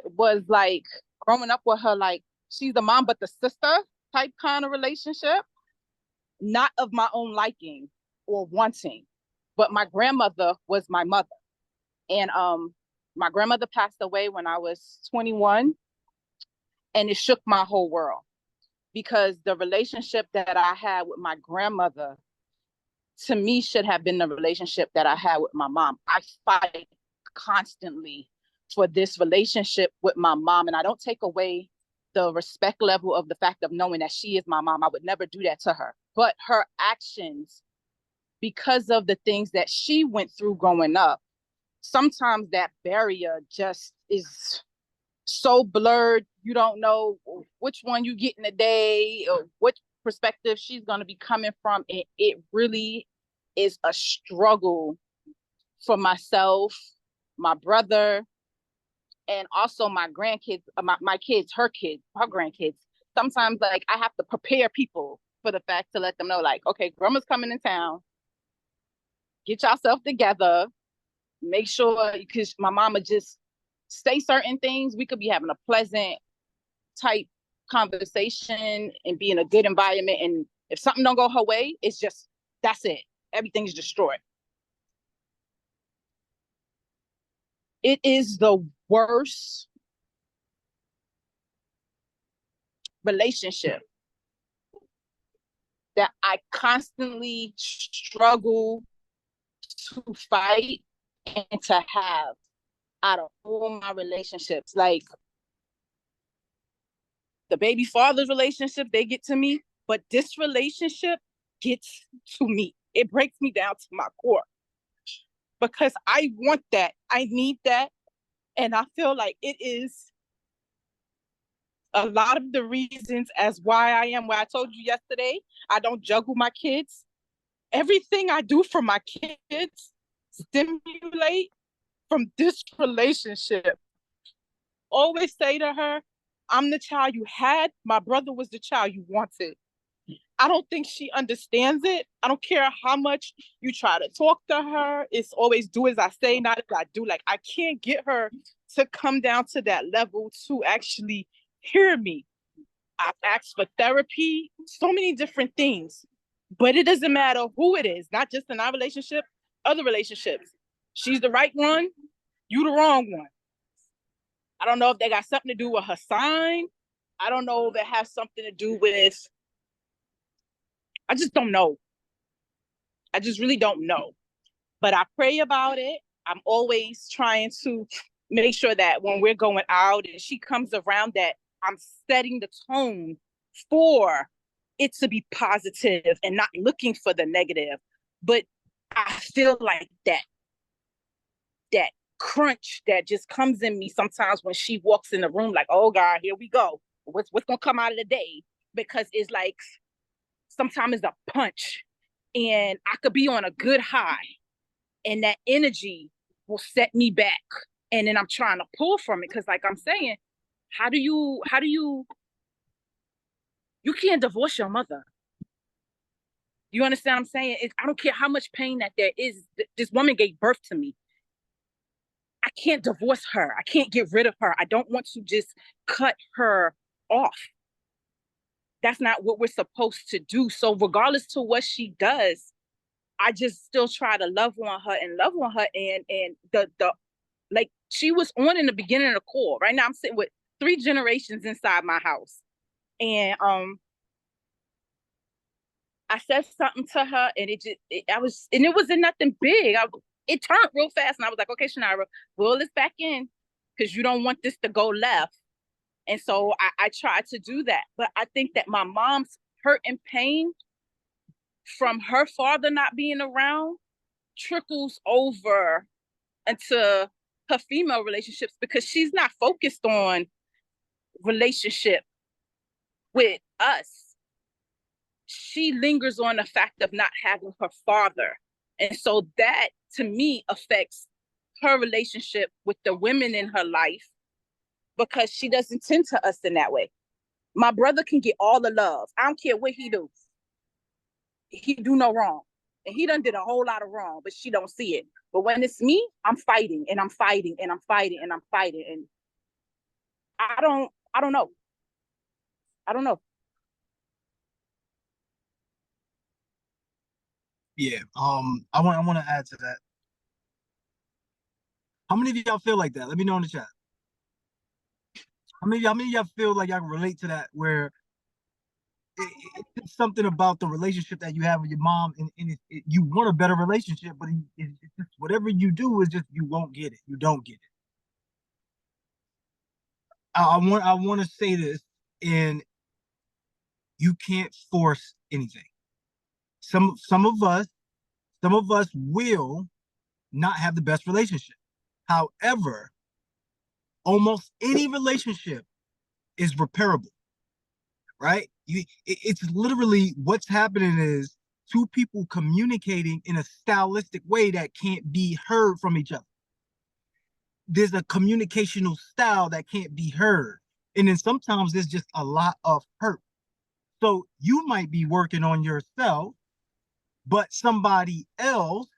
was like growing up with her, like she's the mom, but the sister type kind of relationship, not of my own liking or wanting, but my grandmother was my mother. And my grandmother passed away when I was 21, and it shook my whole world because the relationship that I had with my grandmother, to me, should have been the relationship that I had with my mom. I fight constantly for this relationship with my mom, and I don't take away the respect level of the fact of knowing that she is my mom. I would never do that to her. But her actions, because of the things that she went through growing up, sometimes that barrier just is so blurred. You don't know which one you get in a day or what perspective she's going to be coming from. And it really is a struggle for myself, my brother, and also my grandkids, my kids, her grandkids. Sometimes, like, I have to prepare people for the fact to let them know, like, okay, grandma's coming in town. Get yourself together. Make sure, because my mama just say certain things. We could be having a pleasant type conversation and be in a good environment. And if something don't go her way, it's just, that's it. Everything's destroyed. It is the worst relationship that I constantly struggle to fight and to have out of all my relationships. Like the baby father's relationship, they get to me, but this relationship gets to me. It breaks me down to my core because I want that. I need that. And I feel like it is a lot of the reasons as why I am where I told you yesterday, I don't juggle my kids. Everything I do for my kids stimulate from this relationship. Always say to her, I'm the child you had. My brother was the child you wanted. I don't think she understands it. I don't care how much you try to talk to her. It's always do as I say, not as I do. Like, I can't get her to come down to that level to actually hear me. I've asked for therapy, so many different things, but it doesn't matter who it is, not just in our relationship, other relationships. She's the right one, you the wrong one. I don't know if they got something to do with her sign. I don't know if it has something to do with, I just don't know. I just really don't know. But I pray about it. I'm always trying to make sure that when we're going out and she comes around, that I'm setting the tone for it to be positive and not looking for the negative. But I feel like that crunch that just comes in me sometimes when she walks in the room, like, oh God, here we go. What's gonna come out of the day? Because it's like sometimes it's a punch, and I could be on a good high, and that energy will set me back, and then I'm trying to pull from it, because like I'm saying, how do you can't divorce your mother. You understand what I'm saying? I don't care how much pain that there is. This woman gave birth to me. I can't divorce her. I can't get rid of her. I don't want to just cut her off. That's not what we're supposed to do. So regardless to what she does, I just still try to love on her. And the like she was on in the beginning of the call. Right now I'm sitting with 3 generations inside my house. And I said something to her, and it wasn't nothing big. It turned real fast, and I was like, okay, Shanira, reel this back in, because you don't want this to go left. And so I tried to do that. But I think that my mom's hurt and pain from her father not being around trickles over into her female relationships, because she's not focused on relationship with us. She lingers on the fact of not having her father. And so that, to me, affects her relationship with the women in her life, because she doesn't tend to us in that way. My brother can get all the love. I don't care what he do. He do no wrong. And he done did a whole lot of wrong, but she don't see it. But when it's me, I'm fighting, and I'm fighting, and I'm fighting, and I'm fighting. And I don't know. I don't know. Yeah. I want to add to that. How many of y'all feel like that? Let me know in the chat. How many of y'all feel like y'all can relate to that, where it's something about the relationship that you have with your mom, and you want a better relationship, but it's just, whatever you do is just, you won't get it. You don't get it. I want to say this, and you can't force anything. Some of us will not have the best relationship. However, almost any relationship is repairable, right? It's literally, what's happening is 2 people communicating in a stylistic way that can't be heard from each other. There's a communicational style that can't be heard. And then sometimes there's just a lot of hurt. So you might be working on yourself, but somebody else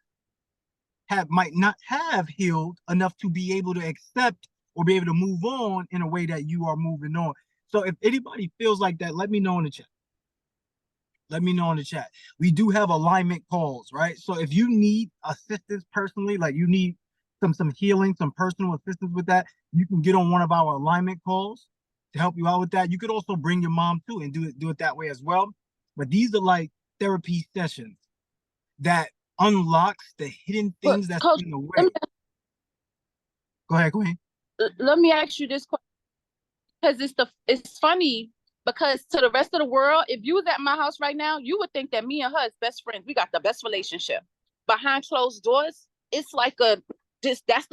might not have healed enough to be able to accept or be able to move on in a way that you are moving on. So if anybody feels like that, let me know in the chat. Let me know in the chat. We do have alignment calls, right? So if you need assistance personally, like you need some healing, some personal assistance with that, you can get on one of our alignment calls to help you out with that. You could also bring your mom too and do it that way as well. But these are like therapy sessions that unlocks the hidden things that's Coach, in the way. Go ahead, Queen. Let me ask you this question, because it's funny, because to the rest of the world, if you was at my house right now, you would think that me and her is best friends. We got the best relationship. Behind closed doors, it's like that's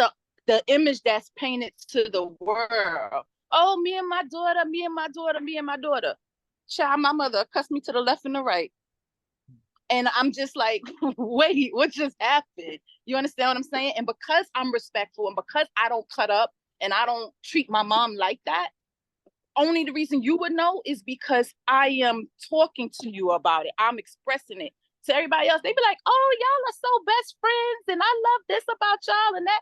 the image that's painted to the world. Oh, me and my daughter, me and my daughter, me and my daughter. Child, my mother cussed me to the left and the right. And I'm just like, wait, what just happened? You understand what I'm saying? And because I'm respectful, and because I don't cut up, and I don't treat my mom like that, only the reason you would know is because I am talking to you about it. I'm expressing it to everybody else. They be like, oh, y'all are so best friends, and I love this about y'all and that.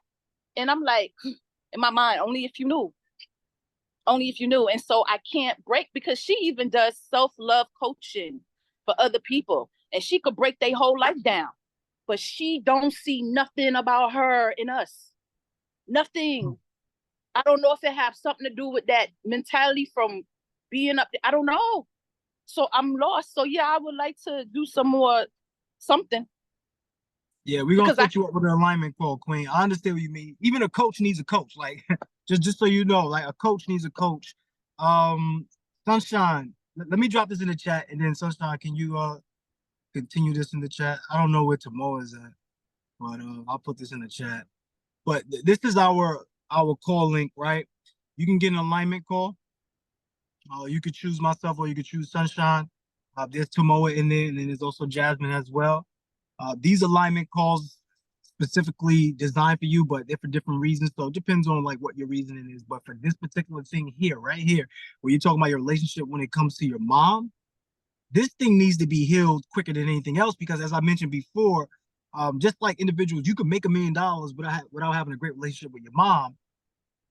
And I'm like, in my mind, only if you knew. Only if you knew. And so I can't break, because she even does self-love coaching for other people. And she could break their whole life down. But she don't see nothing about her in us. Nothing. I don't know if it has something to do with that mentality from being up there. I don't know. So I'm lost. So yeah, I would like to do some more something. Yeah, we're gonna set you up with an alignment call, Queen. I understand what you mean. Even a coach needs a coach. Like, just so you know, like a coach needs a coach. Sunshine, let me drop this in the chat, and then Sunshine, can you continue this in the chat? I don't know where Tomoa is at, but I'll put this in the chat. But this is our call link, right? You can get an alignment call. You could choose myself, or you could choose Sunshine. There's Tomoa in there, and then there's also Jasmine as well. These alignment calls specifically designed for you, but they're for different reasons. So it depends on like what your reasoning is. But for this particular thing here, right here, where you're talking about your relationship when it comes to your mom, this thing needs to be healed quicker than anything else, because as I mentioned before, just like individuals, you could make $1 million without having a great relationship with your mom.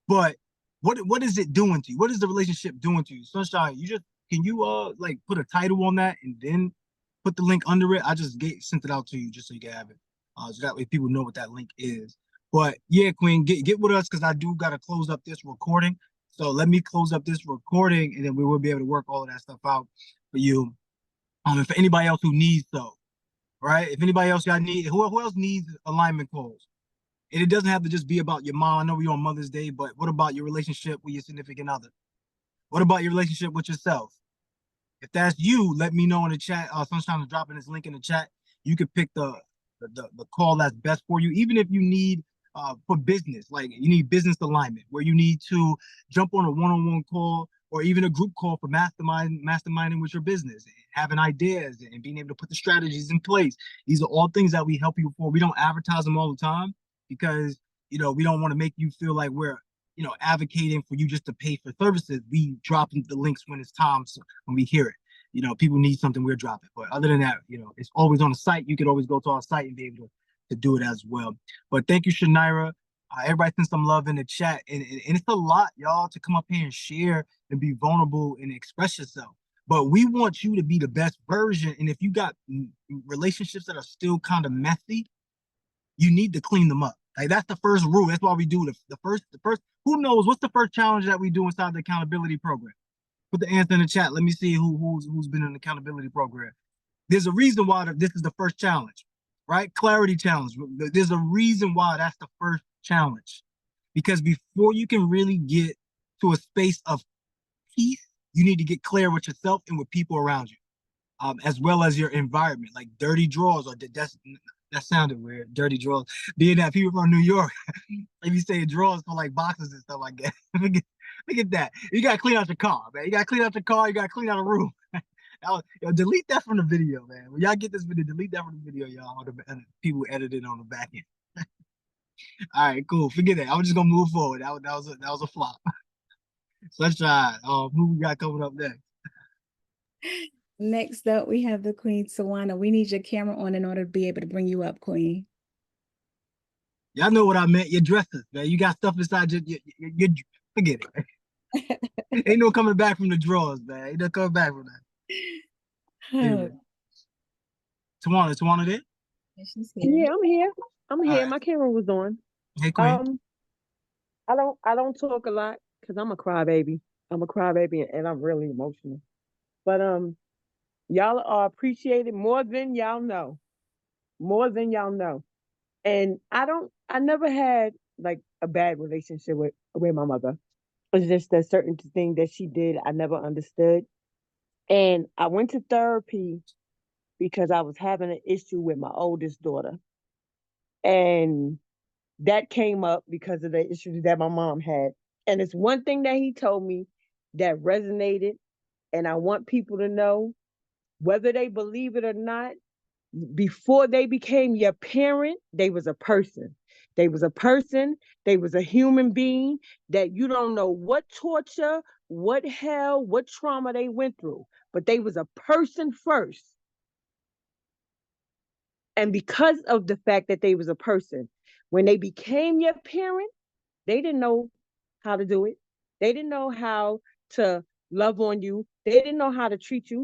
But what is it doing to you? What is the relationship doing to you? Sunshine, can you like put a title on that and then put the link under it? I just sent it out to you just so you can have it. So that way people know what that link is. But yeah, Queen, get with us, because I do gotta close up this recording. So let me close up this recording, and then we will be able to work all of that stuff out for you. And for anybody else who needs those, right? If anybody else y'all need, who else needs alignment calls? And it doesn't have to just be about your mom. I know we're on Mother's Day, but what about your relationship with your significant other? What about your relationship with yourself? If that's you, let me know in the chat. Sunshine is dropping this link in the chat. You can pick the call that's best for you, even if you need for business, like you need business alignment, where you need to jump on a one-on-one call or even a group call for masterminding with your business, having ideas and being able to put the strategies in place. These are all things that we help you for. We don't advertise them all the time because, we don't want to make you feel like we're, advocating for you just to pay for services. We drop the links when it's time, so when we hear it. People need something, we're dropping. But other than that, it's always on the site. You could always go to our site and be able to do it as well. But thank you, Shanira. Everybody send some love in the chat. And it's a lot, y'all, to come up here and share and be vulnerable and express yourself. But we want you to be the best version. And if you got relationships that are still kind of messy, you need to clean them up. Like, that's the first rule. That's why we do the first. Who knows what's the first challenge that we do inside the accountability program? Put the answer in the chat. Let me see who's been in the accountability program. There's a reason why this is the first challenge, right? Clarity challenge. There's a reason why that's the first challenge, because before you can really get to a space of peace, you need to get clear with yourself and with people around you, as well as your environment. Like dirty drawers, or that sounded weird. Dirty drawers. Being that people from New York, if you say drawers for like boxes and stuff like that, forget that. You gotta clean out your car, man. You gotta clean out your car. You gotta clean out a room. Delete that from the video, man. When y'all get this video, delete that from the video, y'all. The people edited on the back end. All right, cool. Forget that. I'm just gonna move forward. That was a flop. Sunshine. Who we got coming up next? Next up, we have the Queen Tawana. We need your camera on in order to be able to bring you up, Queen. Y'all know what I meant. Your dresses, man. You got stuff inside your forget it. Ain't no coming back from the drawers, man. Ain't no coming back from that. Anyway. Tawana there? Yeah, I'm here. I'm here. Right. My camera was on. Hey, Queen. I don't talk a lot because I'm a crybaby. I'm a crybaby and I'm really emotional. But y'all are appreciated more than y'all know. More than y'all know. And I never had like a bad relationship with my mother. It's just a certain thing that she did I never understood. And I went to therapy because I was having an issue with my oldest daughter. And that came up because of the issues that my mom had. And it's one thing that he told me that resonated. And I want people to know, whether they believe it or not, before they became your parent, they was a person. They was a person. They was a human being that you don't know what torture, what hell, what trauma they went through. But they was a person first. And because of the fact that they was a person, when they became your parent, they didn't know how to do it. They didn't know how to love on you. They didn't know how to treat you.